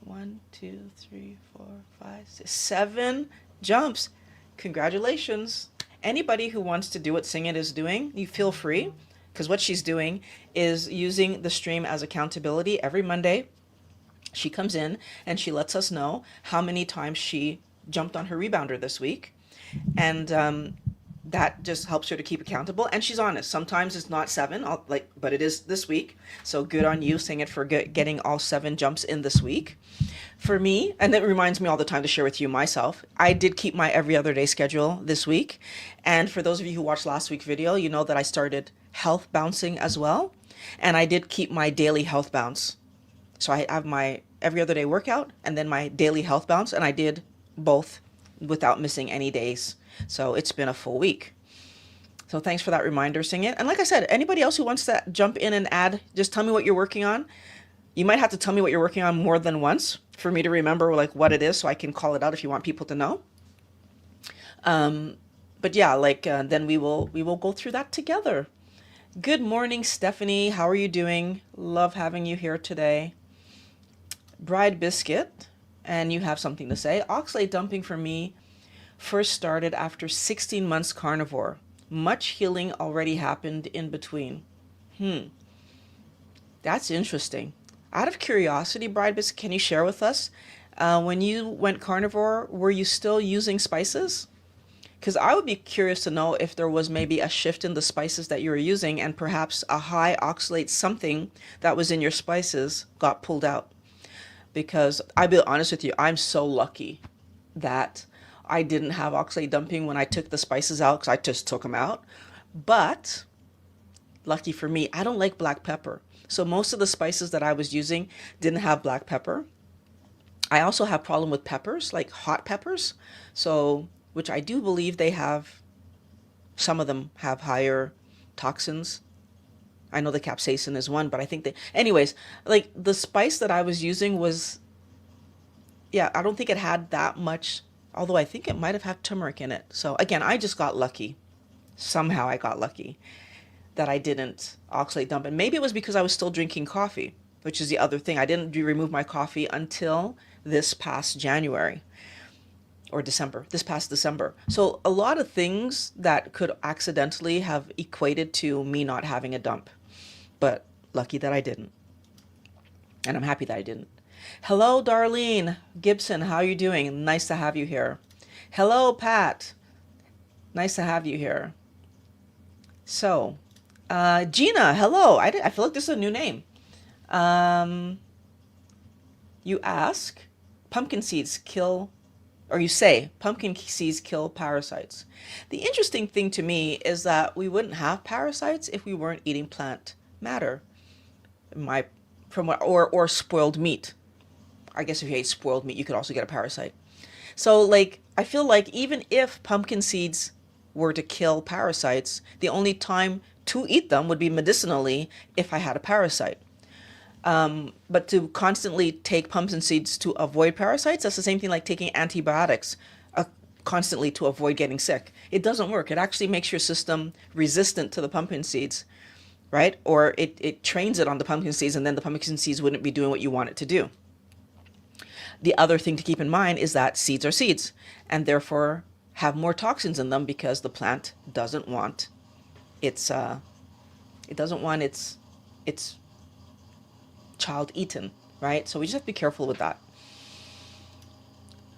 1, 2, 3, 4, 5, 6, 7 jumps. Congratulations. Anybody who wants to do what Sing It is doing, you feel free, because what she's doing is using the stream as accountability. Every Monday, she comes in and she lets us know how many times she jumped on her rebounder this week. And that just helps her to keep accountable. And she's honest. Sometimes it's not 7, but it is this week. So good on you, Sing It, for getting all 7 jumps in this week. For me, and that reminds me all the time to share with you myself, I did keep my every other day schedule this week. And for those of you who watched last week's video, you know that I started health bouncing as well. And I did keep my daily health bounce. So I have my every other day workout and then my daily health bounce. And I did both without missing any days. So it's been a full week. So thanks for that reminder, Sing It. And like I said, anybody else who wants to jump in and add, just tell me what you're working on. You might have to tell me what you're working on more than once for me to remember like what it is, so I can call it out if you want people to know. But yeah, then we will go through that together. Good morning, Stephanie. How are you doing? Love having you here today. Bride Biscuit, and you have something to say. Oxalate dumping for me first started after 16 months carnivore. Much healing already happened in between. That's interesting. Out of curiosity, Bride Biscuit, can you share with us, when you went carnivore, were you still using spices? Because I would be curious to know if there was maybe a shift in the spices that you were using, and perhaps a high oxalate something that was in your spices got pulled out. Because I'll be honest with you, I'm so lucky that I didn't have oxalate dumping when I took the spices out, because I just took them out. But lucky for me, I don't like black pepper. So most of the spices that I was using didn't have black pepper. I also have problem with peppers, like hot peppers. So, which I do believe they have, some of them have higher toxins. I know the capsaicin is one, but I think anyways, like the spice that I was using was, I don't think it had that much, although I think it might have had turmeric in it. So again, I just got lucky. Somehow I got lucky that I didn't oxalate dump. And maybe it was because I was still drinking coffee, which is the other thing. I didn't remove my coffee until this past January or December, this past December. So a lot of things that could accidentally have equated to me not having a dump, but lucky that I didn't. And I'm happy that I didn't. Hello, Darlene Gibson. How are you doing? Nice to have you here. Hello, Pat. Nice to have you here. So, Gina, hello. I feel like this is a new name. You ask, pumpkin seeds kill, or you say, pumpkin seeds kill parasites. The interesting thing to me is that we wouldn't have parasites if we weren't eating plant matter, or spoiled meat. I guess if you ate spoiled meat, you could also get a parasite. So, like, I feel like even if pumpkin seeds were to kill parasites, the only time to eat them would be medicinally if I had a parasite. But to constantly take pumpkin seeds to avoid parasites, that's the same thing like taking antibiotics constantly to avoid getting sick. It doesn't work. It actually makes your system resistant to the pumpkin seeds, right? Or it trains it on the pumpkin seeds, and then the pumpkin seeds wouldn't be doing what you want it to do. The other thing to keep in mind is that seeds are seeds, and therefore have more toxins in them because the plant doesn't want its child eaten, right? So we just have to be careful with that.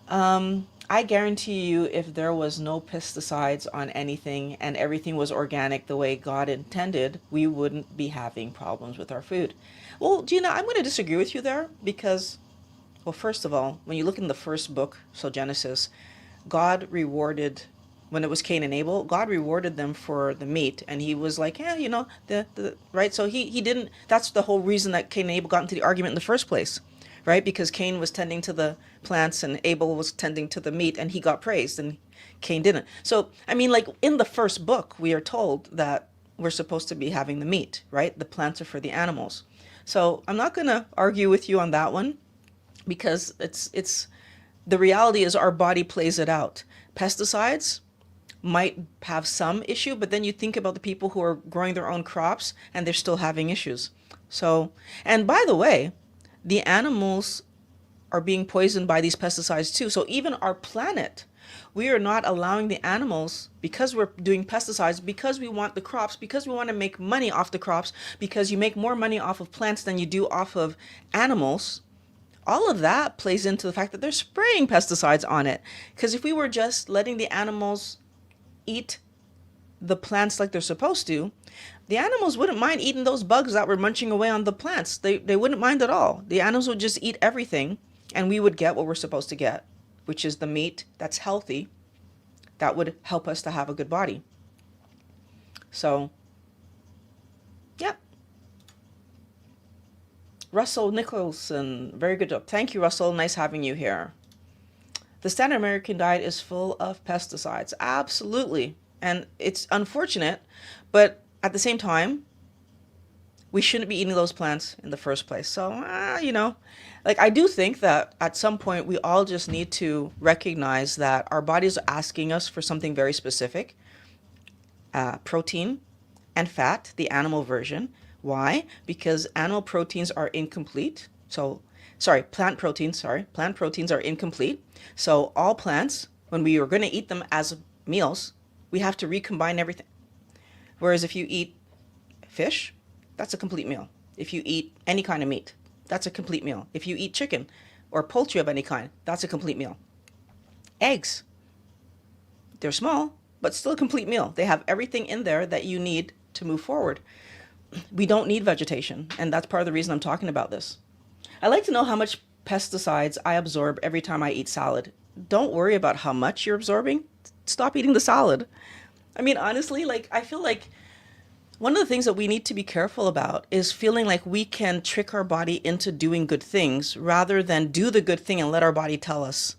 I guarantee you, if there was no pesticides on anything and everything was organic the way God intended, we wouldn't be having problems with our food. Well, Gina, I'm going to disagree with you there because, well, first of all, when you look in the first book, so Genesis, God rewarded, when it was Cain and Abel, God rewarded them for the meat, and he was like, yeah, the right. So he didn't. That's the whole reason that Cain and Abel got into the argument in the first place, right? Because Cain was tending to the plants and Abel was tending to the meat, and he got praised, and Cain didn't. So I mean, like in the first book, we are told that we're supposed to be having the meat, right? The plants are for the animals. So I'm not going to argue with you on that one, because it's the reality is our body plays it out. Pesticides might have some issue, but then you think about the people who are growing their own crops and they're still having issues. So, and by the way, the animals are being poisoned by these pesticides too. So even our planet, we are not allowing the animals, because we're doing pesticides, because we want the crops, because we want to make money off the crops, because you make more money off of plants than you do off of animals. All of that plays into the fact that they're spraying pesticides on it. Because if we were just letting the animals eat the plants like they're supposed to, the animals wouldn't mind eating those bugs that were munching away on the plants. They wouldn't mind at all. The animals would just eat everything, and we would get what we're supposed to get, which is the meat that's healthy, that would help us to have a good body. So, yeah. Russell Nicholson, very good job. Thank you, Russell. Nice having you here. The standard American diet is full of pesticides. Absolutely. And it's unfortunate, but at the same time, we shouldn't be eating those plants in the first place. So, like I do think that at some point we all just need to recognize that our bodies are asking us for something very specific. Protein and fat, the animal version. Why? Because animal proteins are incomplete. Plant proteins are incomplete. So all plants, when we are going to eat them as meals, we have to recombine everything. Whereas if you eat fish, that's a complete meal. If you eat any kind of meat, that's a complete meal. If you eat chicken or poultry of any kind, that's a complete meal. Eggs, they're small, but still a complete meal. They have everything in there that you need to move forward. We don't need vegetation, and that's part of the reason I'm talking about this. I like to know how much pesticides I absorb every time I eat salad. Don't worry about how much you're absorbing. Stop eating the salad. I mean, honestly, like I feel like one of the things that we need to be careful about is feeling like we can trick our body into doing good things rather than do the good thing and let our body tell us,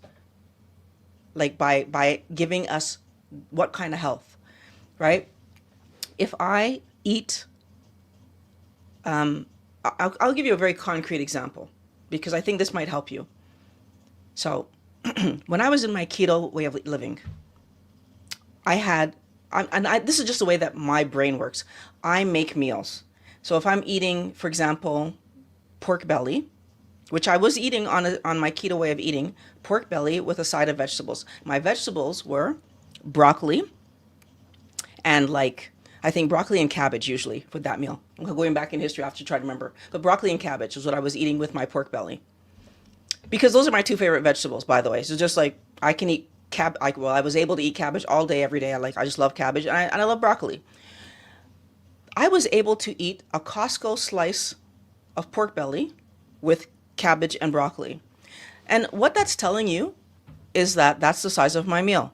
like by giving us what kind of health, right? If I eat, I'll give you a very concrete example because I think this might help you. So when I was in my keto way of living, this is just the way that my brain works. I make meals. So if I'm eating, for example, pork belly, which I was eating on my keto way of eating, pork belly with a side of vegetables. My vegetables were broccoli and like I think broccoli and cabbage usually with that meal. Going back in history, I have to try to remember. But broccoli and cabbage is what I was eating with my pork belly. Because those are my two favorite vegetables, by the way. So just like I can eat well, I was able to eat cabbage all day, every day. I just love cabbage, and I love broccoli. I was able to eat a Costco slice of pork belly with cabbage and broccoli. And what that's telling you is that that's the size of my meal.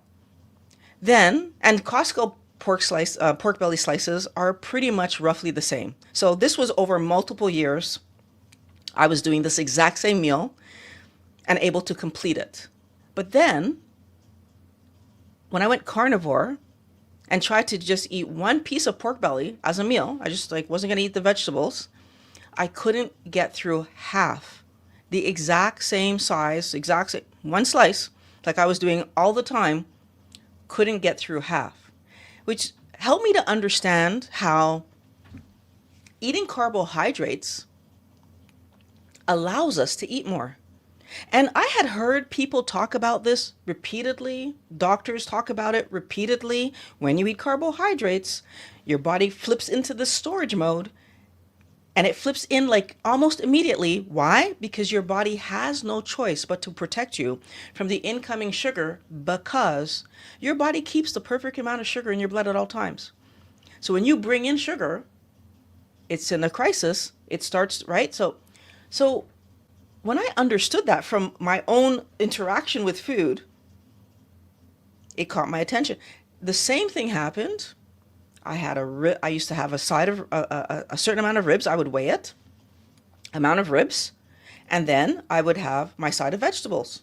Then, and Costco pork belly slices are pretty much roughly the same. So this was over multiple years. I was doing this exact same meal and able to complete it. But then, when I went carnivore and tried to just eat one piece of pork belly as a meal, I just like wasn't going to eat the vegetables. I couldn't get through half, the exact same size, one slice, like I was doing all the time, couldn't get through half, which helped me to understand how eating carbohydrates allows us to eat more. And I had heard people talk about this repeatedly. Doctors talk about it repeatedly. When you eat carbohydrates, your body flips into the storage mode, and it flips in like almost immediately. Why? Because your body has no choice but to protect you from the incoming sugar, because your body keeps the perfect amount of sugar in your blood at all times. So when you bring in sugar, it's in a crisis. It starts, right? So when I understood that from my own interaction with food, it caught my attention. The same thing happened. I used to have a certain amount of ribs. I would weigh it, amount of ribs, and then I would have my side of vegetables.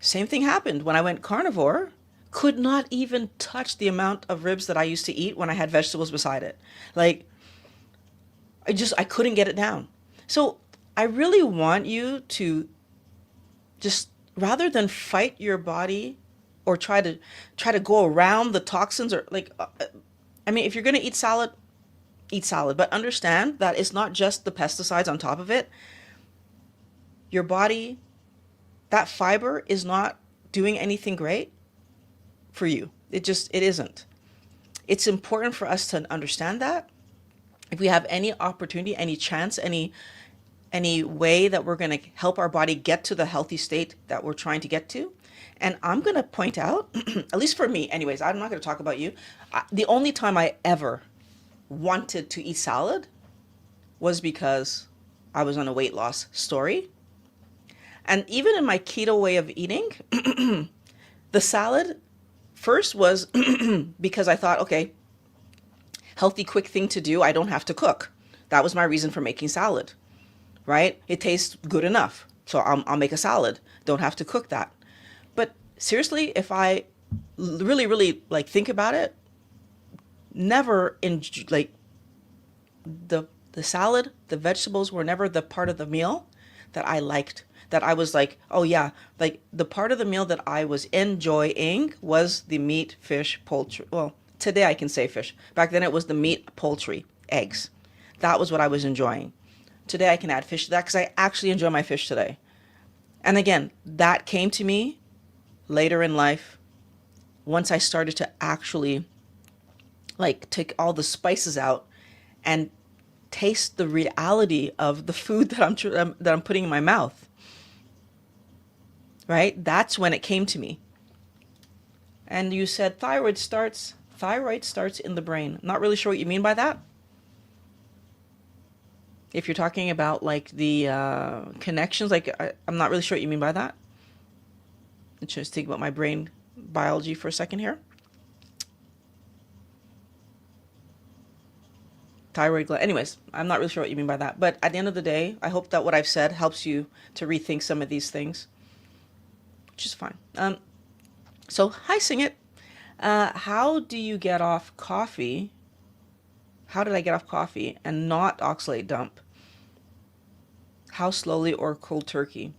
Same thing happened when I went carnivore. Could not even touch the amount of ribs that I used to eat when I had vegetables beside it. Like, I couldn't get it down. So I really want you to just, rather than fight your body or try to go around the toxins, or like, I mean, if you're going to eat salad, but understand that it's not just the pesticides on top of it. Your body, that fiber is not doing anything great for you. It isn't. It's important for us to understand that. If we have any opportunity, any chance, any way that we're going to help our body get to the healthy state that we're trying to get to. And I'm going to point out, at least for me, anyways, I'm not going to talk about you. The only time I ever wanted to eat salad was because I was on a weight loss story. And even in my keto way of eating, the salad first was because I thought, okay, healthy, quick thing to do. I don't have to cook. That was my reason for making salad. Right? It tastes good enough. So I'll make a salad. Don't have to cook that. But seriously, if I really, really like think about it, never like the salad, the vegetables were never the part of the meal that I liked. That I was like, oh yeah, like the part of the meal that I was enjoying was the meat, fish, poultry. Well, today I can say fish. Back then it was the meat, poultry, eggs. That was what I was enjoying. Today I can add fish to that because I actually enjoy my fish today. And again, that came to me later in life once I started to actually like take all the spices out and taste the reality of the food that I'm putting in my mouth. Right? That's when it came to me. And you said thyroid starts in the brain. I'm not really sure what you mean by that. If you're talking about like the connections, like I'm not really sure what you mean by that. Let's just think about my brain biology for a second here. Thyroid gland. Anyways, I'm not really sure what you mean by that. But at the end of the day, I hope that what I've said helps you to rethink some of these things, which is fine. So, hi, Sing It. How do you get off coffee? How did I get off coffee and not oxalate dump? How slowly or cold turkey?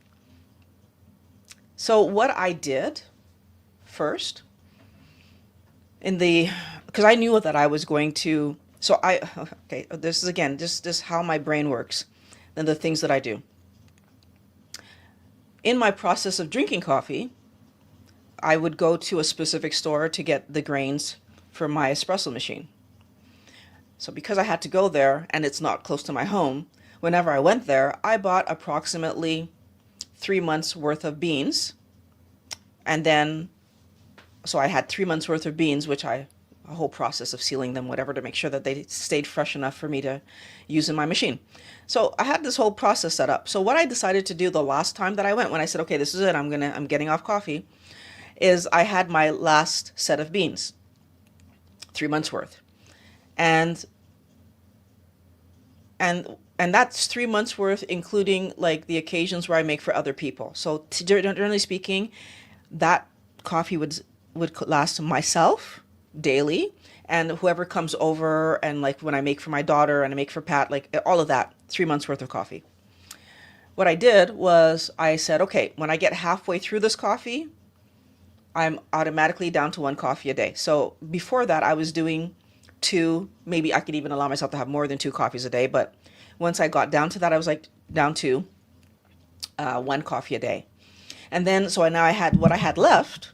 So what I did first, because I knew that I was going to, this is again, just how my brain works and the things that I do. In my process of drinking coffee, I would go to a specific store to get the grains for my espresso machine. So because I had to go there and it's not close to my home, whenever I went there, I bought approximately 3 months worth of beans. And then, so I had 3 months worth of beans, which a whole process of sealing them, whatever, to make sure that they stayed fresh enough for me to use in my machine. So I had this whole process set up. So what I decided to do the last time that I went, when I said, okay, this is it, I'm getting off coffee, is I had my last set of beans, 3 months worth. And and that's 3 months worth, including like the occasions where I make for other people. So generally speaking, that coffee would last myself daily, and whoever comes over, and like when I make for my daughter and I make for Pat, like all of that, 3 months worth of coffee. What I did was I said, okay, when I get halfway through this coffee, I'm automatically down to one coffee a day. So before that, I was doing two, maybe I could even allow myself to have more than two coffees a day. But once I got down to that, I was like down to one coffee a day. And then, so now I had what I had left.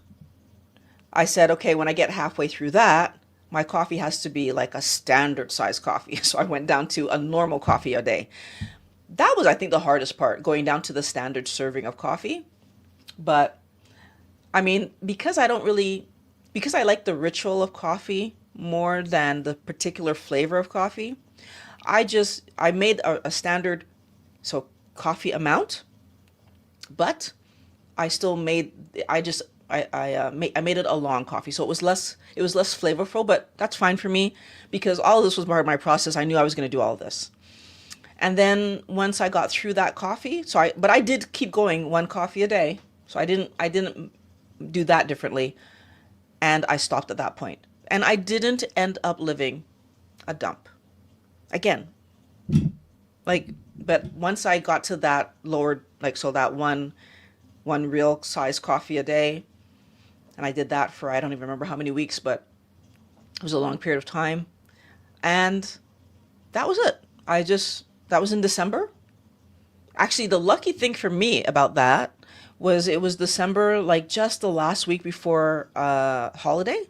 I said, okay, when I get halfway through that, my coffee has to be like a standard size coffee. So I went down to a normal coffee a day. That was, I think, the hardest part, going down to the standard serving of coffee. But I mean, because I like the ritual of coffee more than the particular flavor of coffee, I made a standard, so coffee amount, but I still made, I made it a long coffee. So it was less flavorful, but that's fine for me because all of this was part of my process. I knew I was going to do all of this. And then once I got through that coffee, but I did keep going one coffee a day. So I didn't do that differently. And I stopped at that point. And I didn't end up living a dump. Again, but once I got to that lower, so that one real size coffee a day, and I did that for, I don't even remember how many weeks, but it was a long period of time. And that was it. That was in December. Actually, the lucky thing for me about that was it was December, like just the last week before holiday.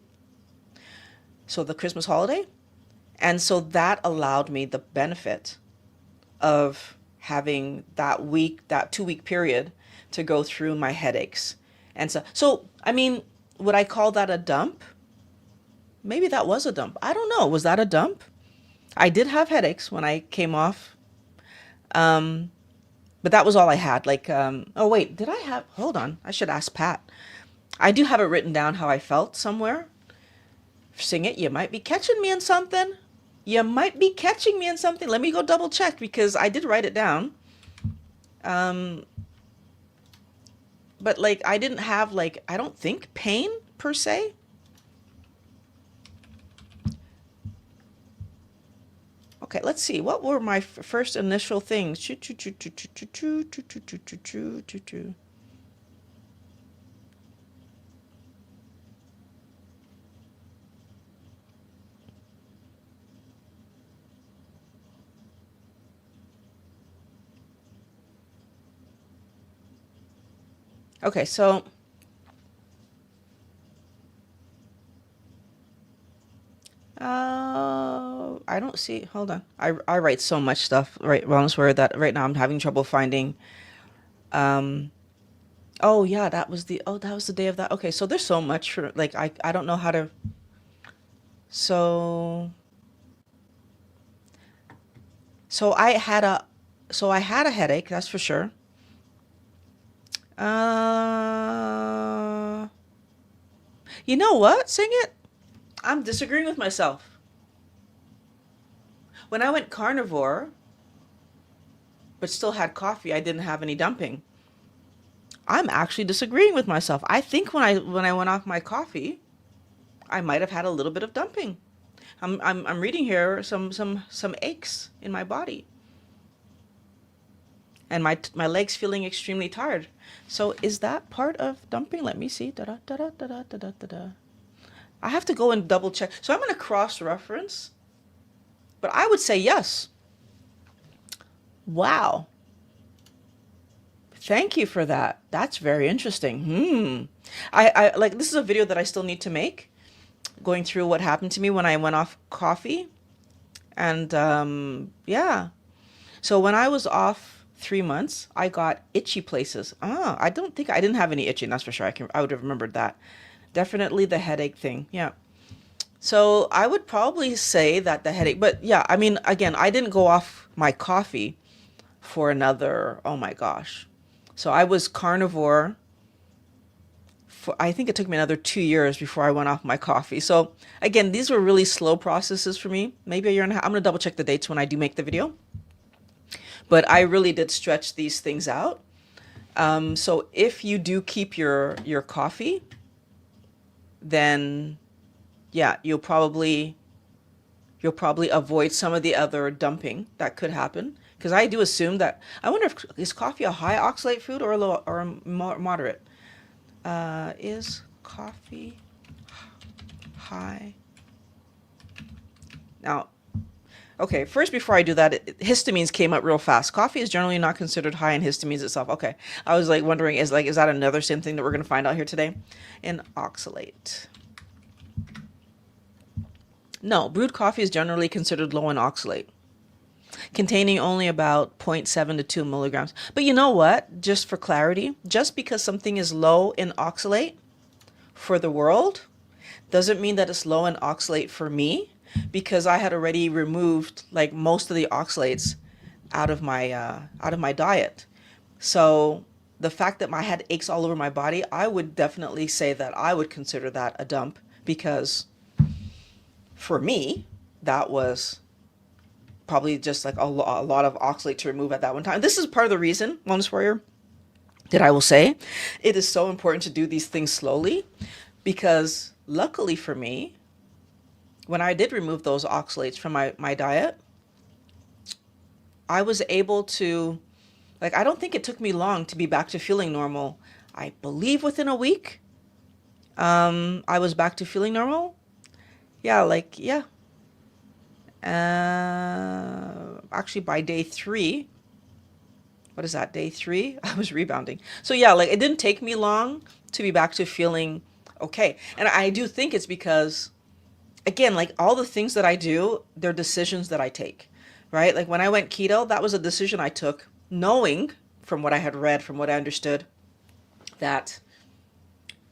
So the Christmas holiday. And so that allowed me the benefit of having that 2 week period to go through my headaches. And so I mean, would I call that a dump? Maybe that was a dump. I don't know. Was that a dump? I did have headaches when I came off. But that was all I had. Oh wait, hold on. I should ask Pat. I do have it written down how I felt somewhere. Sing it. You might be catching me in something. You might be catching me in something. Let me go double check because I did write it down. But I didn't have I don't think pain per se. Okay, let's see. What were my first initial things? Okay, so I don't see. Hold on. I write so much stuff, right? Wellness word that right now I'm having trouble finding. Oh yeah, that was the day of that. Okay, so there's so much for I don't know how to. So so I had a I had a headache, that's for sure. Uh, you know what? Sing it. I'm disagreeing with myself. When I went carnivore, but still had coffee, I didn't have any dumping. I'm actually disagreeing with myself. I think when I went off my coffee, I might have had a little bit of dumping. I'm reading here some aches in my body, and my legs feeling extremely tired. So is that part of dumping? Let me see. Da da da da da da da da da. I have to go and double check. So I'm going to cross reference, but I would say yes. Wow. Thank you for that. That's very interesting. I this is a video that I still need to make, going through what happened to me when I went off coffee. And yeah. So when I was off 3 months, I got itchy places. I don't think I didn't have any itching. That's for sure. I would have remembered that. Definitely the headache thing. Yeah. So I would probably say that the headache, but yeah, I mean, again, I didn't go off my coffee for another, oh my gosh. So I was carnivore for, I think it took me another 2 years before I went off my coffee. So again, these were really slow processes for me. Maybe a year and a half. I'm going to double check the dates when I do make the video. But I really did stretch these things out. So if you do keep your coffee, then yeah, you'll probably avoid some of the other dumping that could happen. Because I do assume that, I wonder if, is coffee a high oxalate food or a low or a moderate? Is coffee high? Now, okay, first before I do that, histamines came up real fast. Coffee is generally not considered high in histamines itself. Okay, I was like wondering, is that another same thing that we're going to find out here today? In oxalate. No, brewed coffee is generally considered low in oxalate, containing only about 0.7 to 2 milligrams. But you know what? Just for clarity, just because something is low in oxalate for the world doesn't mean that it's low in oxalate for me, because I had already removed like most of the oxalates out of my diet. So the fact that my head aches all over my body, I would definitely say that I would consider that a dump, because for me, that was probably just like a lot of oxalate to remove at that one time. This is part of the reason, Wellness Warrior, that I will say it is so important to do these things slowly, because luckily for me, when I did remove those oxalates from my diet, I was able to, like, I don't think it took me long to be back to feeling normal. I believe within a week, I was back to feeling normal. Yeah. Actually, by day 3, what is that, day 3? I was rebounding. So yeah, like, it didn't take me long to be back to feeling okay. And I do think it's because, again, like, all the things that I do, they're decisions that I take, right? Like when I went keto, that was a decision I took, knowing from what I had read, from what I understood, that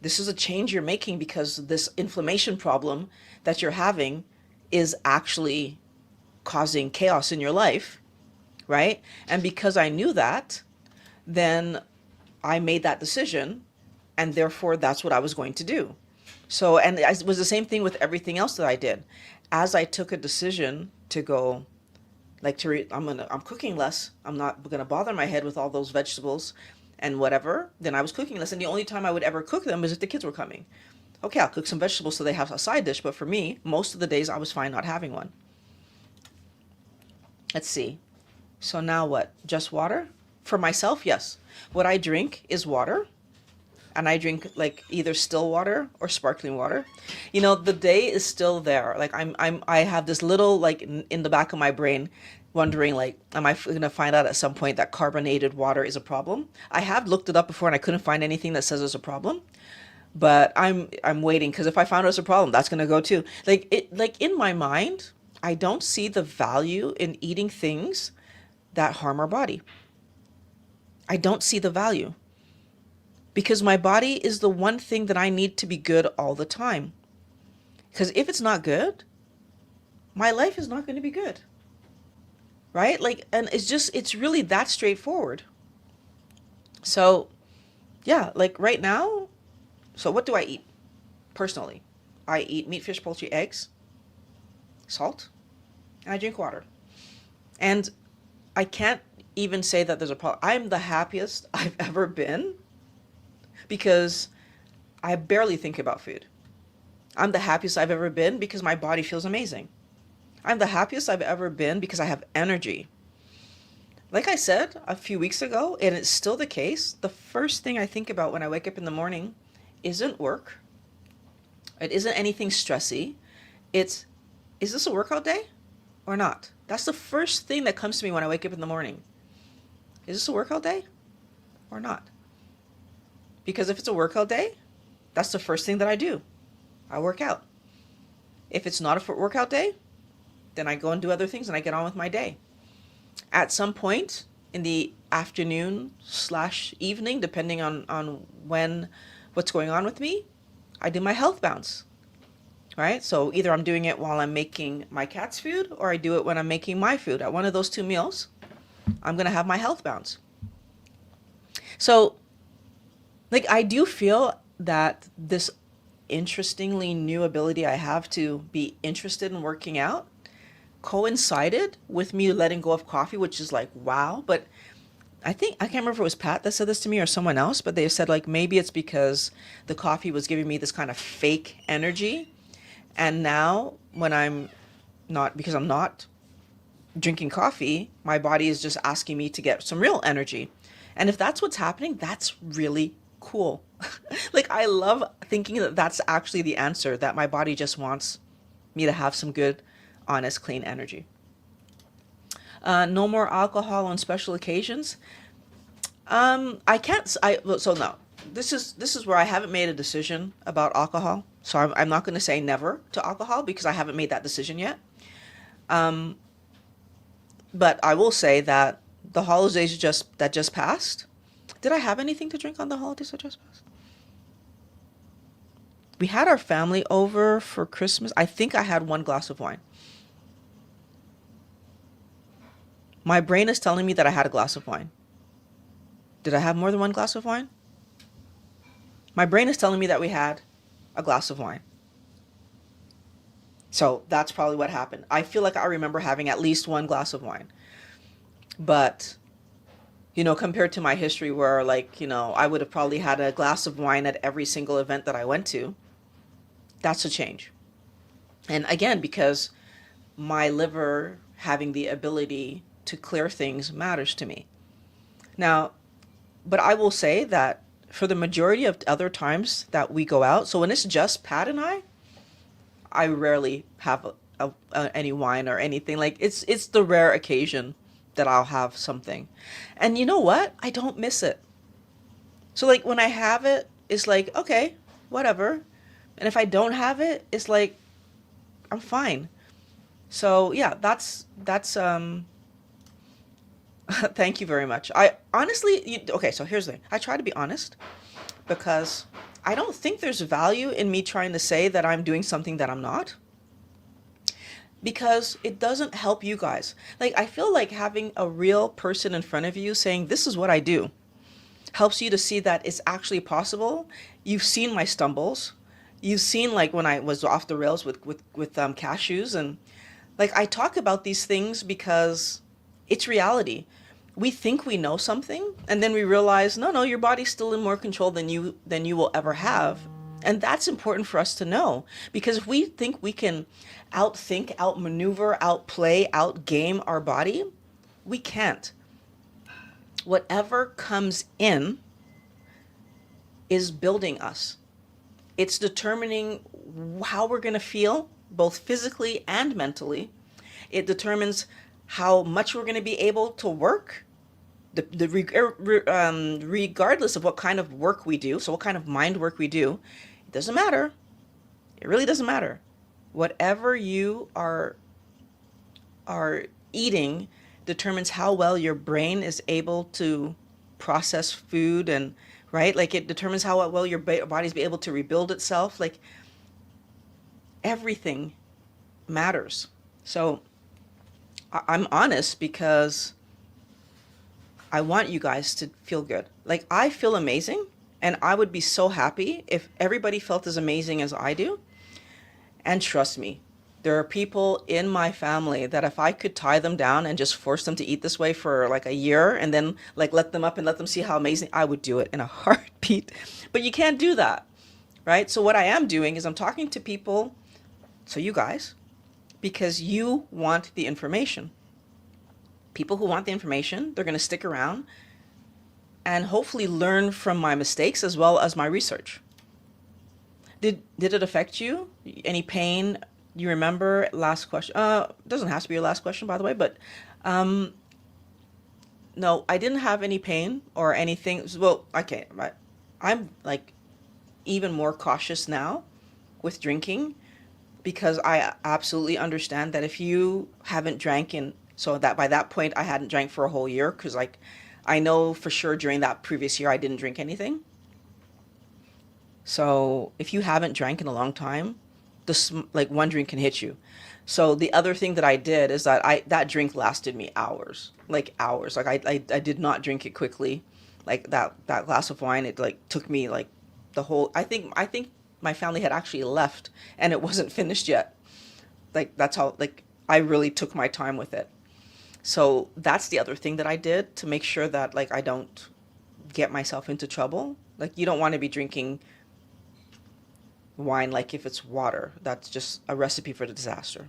this is a change you're making because this inflammation problem that you're having is actually causing chaos in your life, right? And because I knew that, then I made that decision, and therefore that's what I was going to do. So, and it was the same thing with everything else that I did. As I took a decision to go, like, I'm cooking less. I'm not gonna bother my head with all those vegetables and whatever. Then I was cooking less, and the only time I would ever cook them is if the kids were coming. Okay, I'll cook some vegetables so they have a side dish, but for me, most of the days I was fine not having one. Let's see. So now what? Just water? For myself, yes. What I drink is water, and I drink like either still water or sparkling water. You know, the day is still there. Like I have this little, like, in the back of my brain, wondering, like, am I going to find out at some point that carbonated water is a problem? I have looked it up before and I couldn't find anything that says it's a problem. But I'm waiting, because if I found out it's a problem, that's going to go too. Like in my mind, I don't see the value in eating things that harm our body. I don't see the value, because my body is the one thing that I need to be good all the time. Because if it's not good, my life is not going to be good. Right? Like, and it's really that straightforward. So yeah, like right now, so what do I eat? Personally, I eat meat, fish, poultry, eggs, salt, and I drink water. And I can't even say that there's a problem. I'm the happiest I've ever been because I barely think about food. I'm the happiest I've ever been because my body feels amazing. I'm the happiest I've ever been because I have energy. Like I said a few weeks ago, and it's still the case, the first thing I think about when I wake up in the morning isn't work. It isn't anything stressy. It's, is this a workout day or not? That's the first thing that comes to me when I wake up in the morning. Is this a workout day or not? Because if it's a workout day, that's the first thing that I do. I work out. If it's not a workout day, Then I go and do other things and I get on with my day. At some point in the afternoon slash evening, depending on what's going on with me, I do my health bounce, right? So either I'm doing it while I'm making my cat's food, or I do it when I'm making my food. At one of those two meals, I'm going to have my health bounce. So, like, I do feel that this interestingly new ability I have to be interested in working out coincided with me letting go of coffee, which is like, wow. But I can't remember if it was Pat that said this to me or someone else, but they said like, maybe it's because the coffee was giving me this kind of fake energy. And now when because I'm not drinking coffee, my body is just asking me to get some real energy. And if that's what's happening, that's really cool. Like, I love thinking that that's actually the answer, that my body just wants me to have some good, honest, clean energy. No more alcohol on special occasions. So no, this is where I haven't made a decision about alcohol. So I'm not going to say never to alcohol because I haven't made that decision yet. But I will say that the holidays that just passed, did I have anything to drink on the holidays that just passed? We had our family over for Christmas. I think I had one glass of wine. My brain is telling me that I had a glass of wine. Did I have more than one glass of wine? My brain is telling me that we had a glass of wine. So that's probably what happened. I feel like I remember having at least one glass of wine. But, compared to my history where, like, I would have probably had a glass of wine at every single event that I went to, that's a change. And again, because my liver having the ability to clear things matters to me. Now, but I will say that for the majority of other times that we go out, so when it's just Pat and I rarely have any wine or anything. Like, it's the rare occasion that I'll have something. And you know what? I don't miss it. So like when I have it, it's like, okay, whatever. And if I don't have it, it's like, I'm fine. So yeah, that's thank you very much. I honestly, okay, so here's the thing. I try to be honest because I don't think there's value in me trying to say that I'm doing something that I'm not, because it doesn't help you guys. Like, I feel like having a real person in front of you saying, this is what I do, helps you to see that it's actually possible. You've seen my stumbles. You've seen like when I was off the rails with cashews, and like I talk about these things because it's reality. We think we know something, and then we realize, no, your body's still in more control than you will ever have. And that's important for us to know, because if we think we can outthink, outmaneuver, outplay, outgame our body, we can't. Whatever comes in is building us. It's determining how we're going to feel, both physically and mentally. It determines how much we're going to be able to work, regardless of what kind of work we do. So what kind of mind work we do, it doesn't matter. It really doesn't matter. Whatever you are eating determines how well your brain is able to process food, and right, like it determines how well your body's be able to rebuild itself. Like, everything matters. So I'm honest because I want you guys to feel good. Like, I feel amazing, and I would be so happy if everybody felt as amazing as I do. And trust me, there are people in my family that if I could tie them down and just force them to eat this way for like a year and then like let them up and let them see how amazing, I would do it in a heartbeat. But you can't do that, right? So what I am doing is I'm talking to people, so you guys, because you want the information. People who want the information, they're going to stick around and hopefully learn from my mistakes as well as my research. Did it affect you? Any pain? You remember? Last question. Doesn't have to be your last question, by the way, but no, I didn't have any pain or anything. Well, okay, right. I'm like even more cautious now with drinking. because I absolutely understand that if you haven't drank in, so that by that point I hadn't drank for a whole year, because like I know for sure during that previous year I didn't drink anything. So if you haven't drank in a long time, this like one drink can hit you. So the other thing that I did is that I that drink lasted me hours, like hours. Like I did not drink it quickly. Like that glass of wine, it like took me like the whole. I think my family had actually left and it wasn't finished yet. Like that's how like I really took my time with it. So that's the other thing that I did to make sure that like I don't get myself into trouble. Like you don't want to be drinking wine like if it's water. That's just a recipe for the disaster.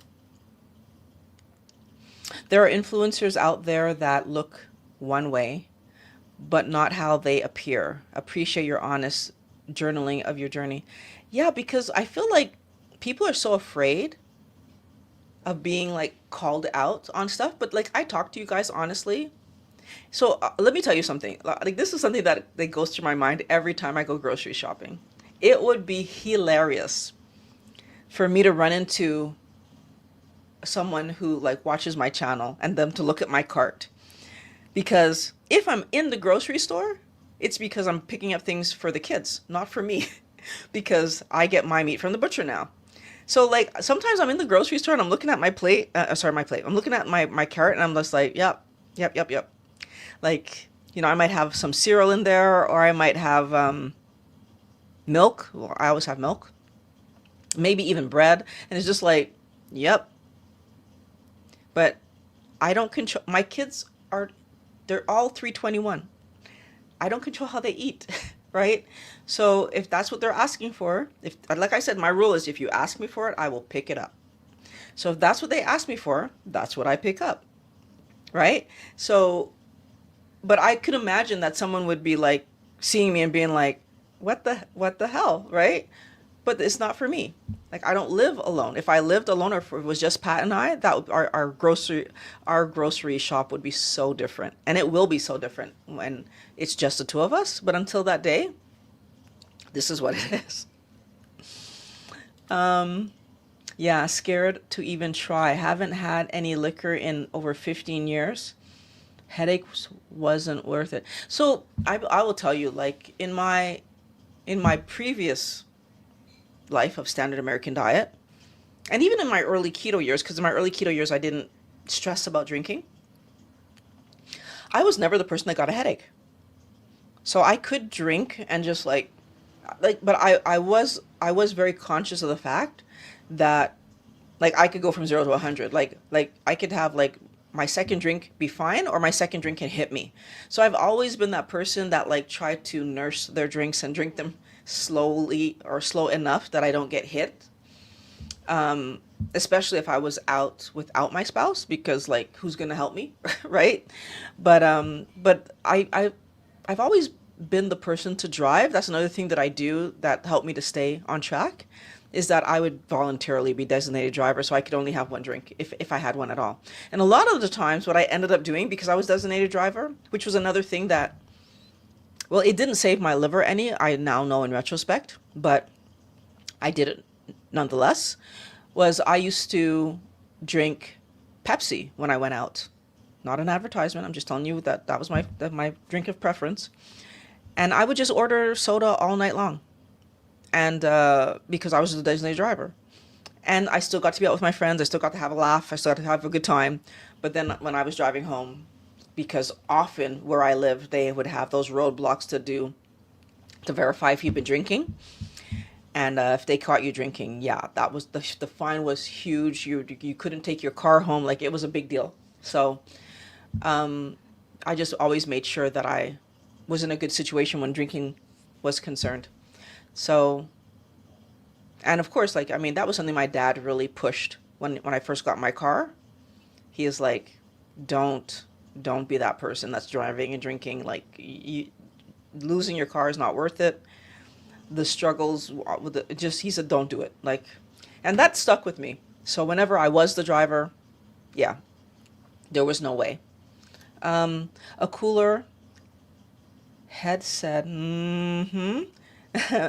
There are influencers out there that look one way, but not how they appear. Appreciate your honest journaling of your journey. Yeah, because I feel like people are so afraid of being like called out on stuff, but like I talk to you guys honestly. So let me tell you something. Like this is something that goes through my mind every time I go grocery shopping. It would be hilarious for me to run into someone who like watches my channel and them to look at my cart. Because if I'm in the grocery store, it's because I'm picking up things for the kids, not for me. Because I get my meat from the butcher now. So like sometimes I'm in the grocery store and I'm looking at my plate, sorry, my plate. I'm looking at my carrot and I'm just like, yep, yep, yep, yep. Like, I might have some cereal in there or I might have milk. Well, I always have milk. Maybe even bread. And it's just like, yep. But I don't control, my kids are, they're all 321. I don't control how they eat, right? So if that's what they're asking for, if like I said, my rule is if you ask me for it, I will pick it up. So if that's what they ask me for, that's what I pick up, right? So, but I could imagine that someone would be like seeing me and being like, what the hell, right? But it's not for me. Like I don't live alone. If I lived alone or if it was just Pat and I, that would, our grocery shop would be so different. And it will be so different when it's just the two of us. But until that day, this is what it is. Um, yeah, scared to even try. Haven't had any liquor in over 15 years. Headaches wasn't worth it. So I will tell you, like in my previous life of standard American diet, and even in my early keto years, because in my early keto years I didn't stress about drinking, I was never the person that got a headache. So I could drink and just but I was very conscious of the fact that like I could go from 0 to 100. Like I could have like my second drink be fine or my second drink can hit me. So I've always been that person that like tried to nurse their drinks and drink them slowly or slow enough that I don't get hit. Um, Especially if I was out without my spouse, because like who's gonna help me, right? But I've always been the person to drive. That's another thing that I do that helped me to stay on track, is that I would voluntarily be designated driver so I could only have one drink if I had one at all. And a lot of the times what I ended up doing, because I was designated driver, which was another thing that, well, it didn't save my liver any, I now know in retrospect, but I did it nonetheless, was I used to drink Pepsi when I went out. Not an advertisement. I'm just telling you that that was my drink of preference. And I would just order soda all night long. And because I was the designated driver. And I still got to be out with my friends. I still got to have a laugh. I still got to have a good time. But then when I was driving home, because often where I live, they would have those roadblocks to do to verify if you've been drinking. And if they caught you drinking, yeah, that was the fine was huge. You couldn't take your car home. Like it was a big deal. So um, I just always made sure that I was in a good situation when drinking was concerned. So, and of course, like I mean, that was something my dad really pushed when I first got my car. He is like, don't don't be that person that's driving and drinking. Like losing your car is not worth it. The struggles with just he said don't do it. Like, and that stuck with me. So whenever I was the driver, yeah, there was no way. A cooler head said, mm-hmm,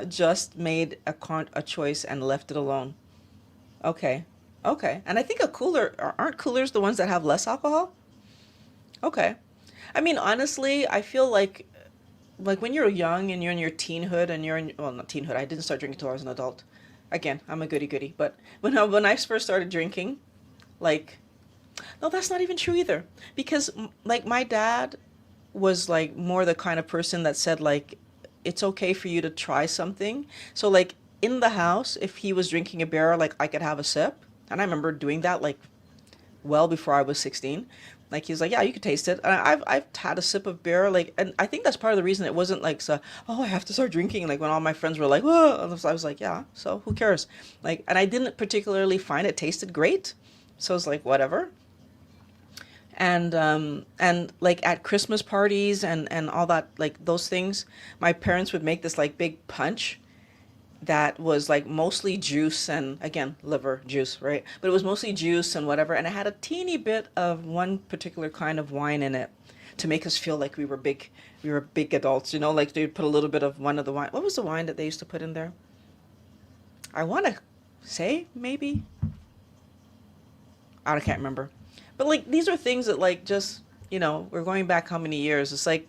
just made a choice and left it alone. Okay. Okay. And I think a cooler, aren't coolers the ones that have less alcohol? Okay. I mean, honestly, I feel like when you're young and you're in your teenhood and you're in, well, not teenhood. I didn't start drinking until I was an adult. Again, I'm a goody goody. But when I first started drinking, like, no, that's not even true either. Because like my dad was like more the kind of person that said like it's okay for you to try something. So like in the house, if he was drinking a beer, like I could have a sip. And I remember doing that like well before I was 16. Like he's like, yeah, you could taste it. And I've had a sip of beer, like, and I think that's part of the reason it wasn't like, so, oh, I have to start drinking. Like when all my friends were like, whoa, I was like, yeah, so who cares? Like, and I didn't particularly find it tasted great, so I was like, whatever. And like at Christmas parties and all that, like those things, my parents would make this like big punch that was like mostly juice and again liver juice, right? But it was mostly juice and whatever, and it had a teeny bit of one particular kind of wine in it to make us feel like we were big adults, you know, like they'd put a little bit of one of the wine. What was the wine that they used to put in there? I want to say maybe, I can't remember. But like these are things that like just, you know, we're going back how many years? It's like,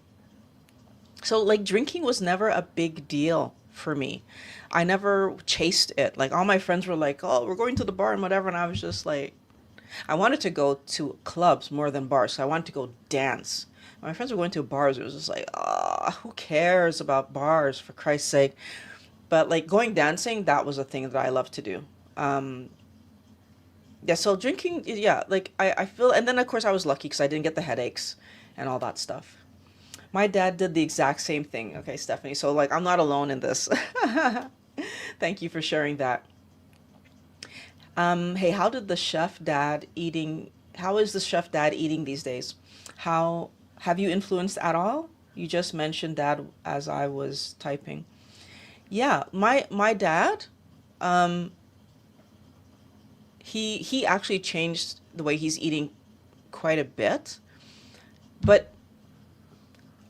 so like drinking was never a big deal for me. I never chased it. Like all my friends were like, "Oh, we're going to the bar and whatever," and I was just like, I wanted to go to clubs more than bars. So I wanted to go dance. My friends were going to bars. It was just like, ah, who cares about bars for Christ's sake? But like going dancing, that was a thing that I loved to do. Um, yeah. So drinking, yeah. Like I feel, and then of course I was lucky because I didn't get the headaches and all that stuff. My dad did the exact same thing. Okay, Stephanie. So like I'm not alone in this. Thank you for sharing that. Hey, how is the chef dad eating these days? How have you influenced at all? You just mentioned dad as I was typing. Yeah, my dad, um, he actually changed the way he's eating quite a bit, but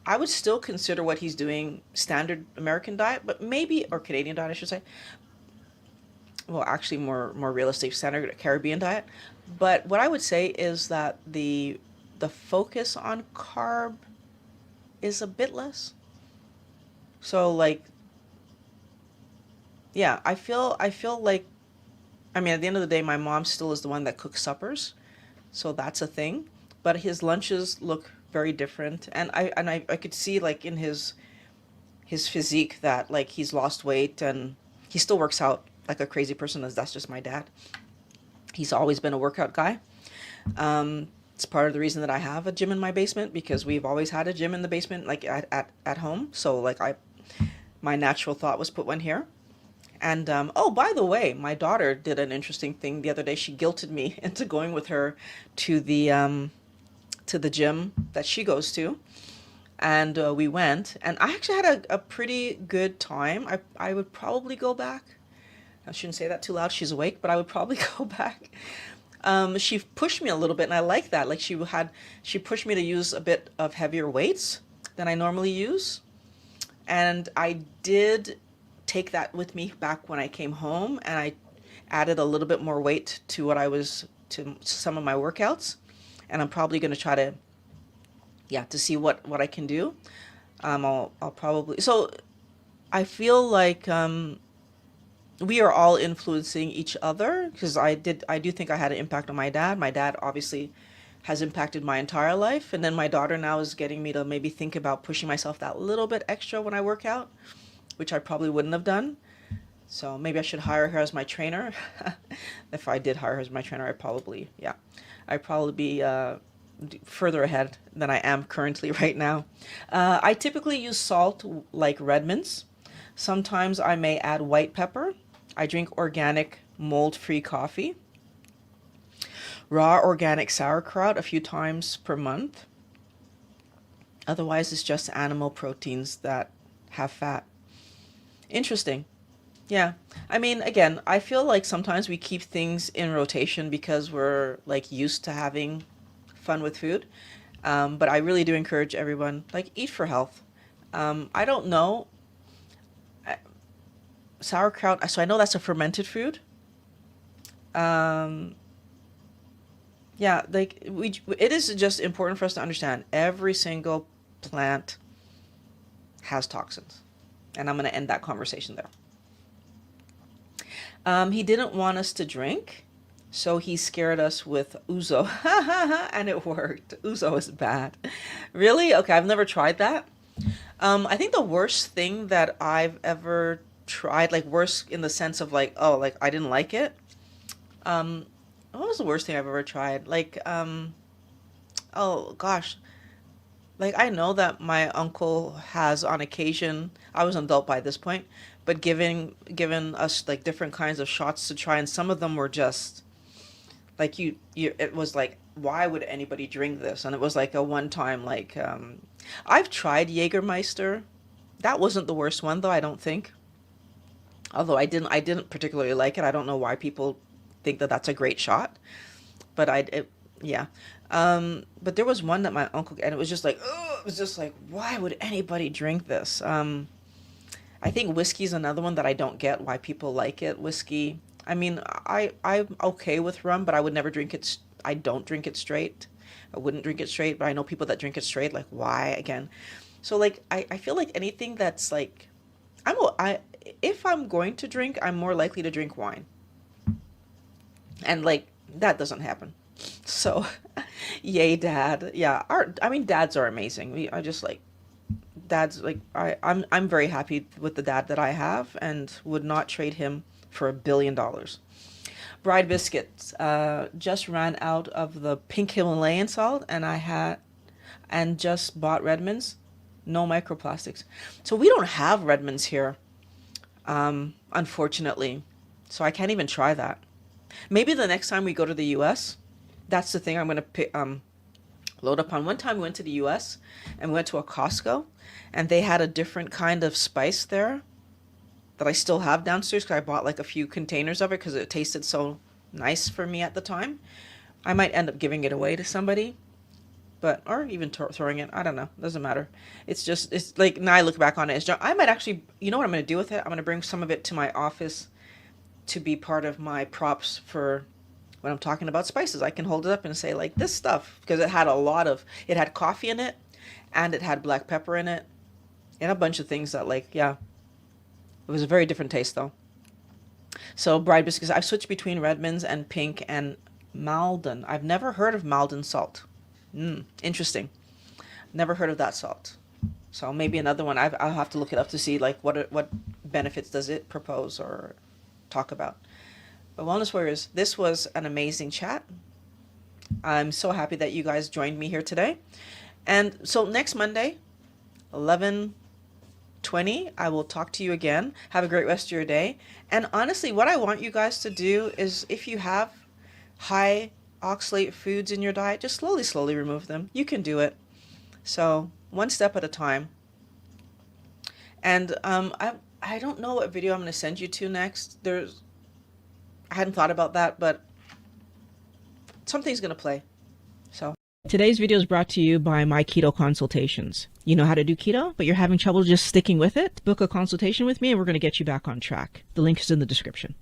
I would still consider what he's doing standard American diet, but maybe or Canadian diet, I should say. Well, actually, more realistic standard Caribbean diet. But what I would say is that the focus on carb is a bit less. So like, yeah, I feel like, I mean, at the end of the day, my mom still is the one that cooks suppers, so that's a thing. But his lunches look very different, and I could see like in his physique that like he's lost weight and he still works out like a crazy person. As that's just my dad. He's always been a workout guy. It's part of the reason that I have a gym in my basement because we've always had a gym in the basement, like at home. So like my natural thought was put one here. And oh, by the way, my daughter did an interesting thing the other day. She guilted me into going with her to the gym that she goes to, and we went, and I actually had a pretty good time. I would probably go back. I shouldn't say that too loud. She's awake, but I would probably go back. She pushed me a little bit, and I like that. Like she pushed me to use a bit of heavier weights than I normally use, and I did take that with me back when I came home, and I added a little bit more weight to what I was to some of my workouts, and I'm probably going to try to, yeah, to see what I can do. I'll probably, so I feel like we are all influencing each other because I do think I had an impact on my dad. My dad obviously has impacted my entire life, and then my daughter now is getting me to maybe think about pushing myself that little bit extra when I work out, which I probably wouldn't have done. So maybe I should hire her as my trainer. If I did hire her as my trainer, I probably, yeah, I'd probably be further ahead than I am currently right now. I typically use salt like Redmond's. Sometimes I may add white pepper. I drink organic mold-free coffee. Raw organic sauerkraut a few times per month. Otherwise, it's just animal proteins that have fat. Interesting. Yeah. I mean, again, I feel like sometimes we keep things in rotation because we're like used to having fun with food. But I really do encourage everyone, like, eat for health. I don't know. Sauerkraut, so I know that's a fermented food. Yeah, like it is just important for us to understand every single plant has toxins. And I'm going to end that conversation there. He didn't want us to drink, so he scared us with ouzo. And it worked. Ouzo is bad. Really? Okay, I've never tried that. I think the worst thing that I've ever tried, like worse in the sense of like, oh, like I didn't like it. What was the worst thing I've ever tried? Like, oh gosh. Like I know that my uncle has on occasion, I was an adult by this point, but given us like different kinds of shots to try, and some of them were just like you it was like, why would anybody drink this? And it was like a one time like I've tried Jägermeister. That wasn't the worst one though, I don't think. Although I didn't particularly like it. I don't know why people think that that's a great shot, but yeah. But there was one that my uncle, and it was just like, oh, it was just like, why would anybody drink this? I think whiskey's another one that I don't get why people like it. Whiskey. I mean, I'm okay with rum, but I would never drink it. I don't drink it straight. I wouldn't drink it straight, but I know people that drink it straight. Like, why again? So like, I feel like anything that's like, I if I'm going to drink, I'm more likely to drink wine, and like that doesn't happen. So, yay, dad. Yeah, I mean, dads are amazing. I just like dads. Like I'm very happy with the dad that I have, and would not trade him for $1 billion. Bride biscuits. Just ran out of the pink Himalayan salt, and just bought Redmond's. No microplastics. So we don't have Redmond's here, unfortunately. So I can't even try that. Maybe the next time we go to the U.S., that's the thing I'm going to load up on. One time we went to the U.S. and we went to a Costco, and they had a different kind of spice there that I still have downstairs because I bought like a few containers of it because it tasted so nice for me at the time. I might end up giving it away to somebody, but or even throwing it. I don't know. Doesn't matter. It's like now I look back on it as I might actually, you know what I'm going to do with it? I'm going to bring some of it to my office to be part of my props for when I'm talking about spices. I can hold it up and say like this stuff, because it had coffee in it, and it had black pepper in it, and a bunch of things that like, yeah, it was a very different taste though. So bride biscuits, I've switched between Redmond's and Pink and Malden. I've never heard of Malden salt. Interesting. Never heard of that salt. So maybe another one. I'll have to look it up to see like what benefits does it propose or talk about. But Wellness Warriors, this was an amazing chat. I'm so happy that you guys joined me here today. And so next Monday, 11:20, I will talk to you again. Have a great rest of your day. And honestly, what I want you guys to do is, if you have high oxalate foods in your diet, just slowly remove them. You can do it. So one step at a time. And I don't know what video I'm going to send you to next. I hadn't thought about that, but something's going to play. So today's video is brought to you by my keto consultations. You know how to do keto, but you're having trouble just sticking with it? Book a consultation with me and we're going to get you back on track. The link is in the description.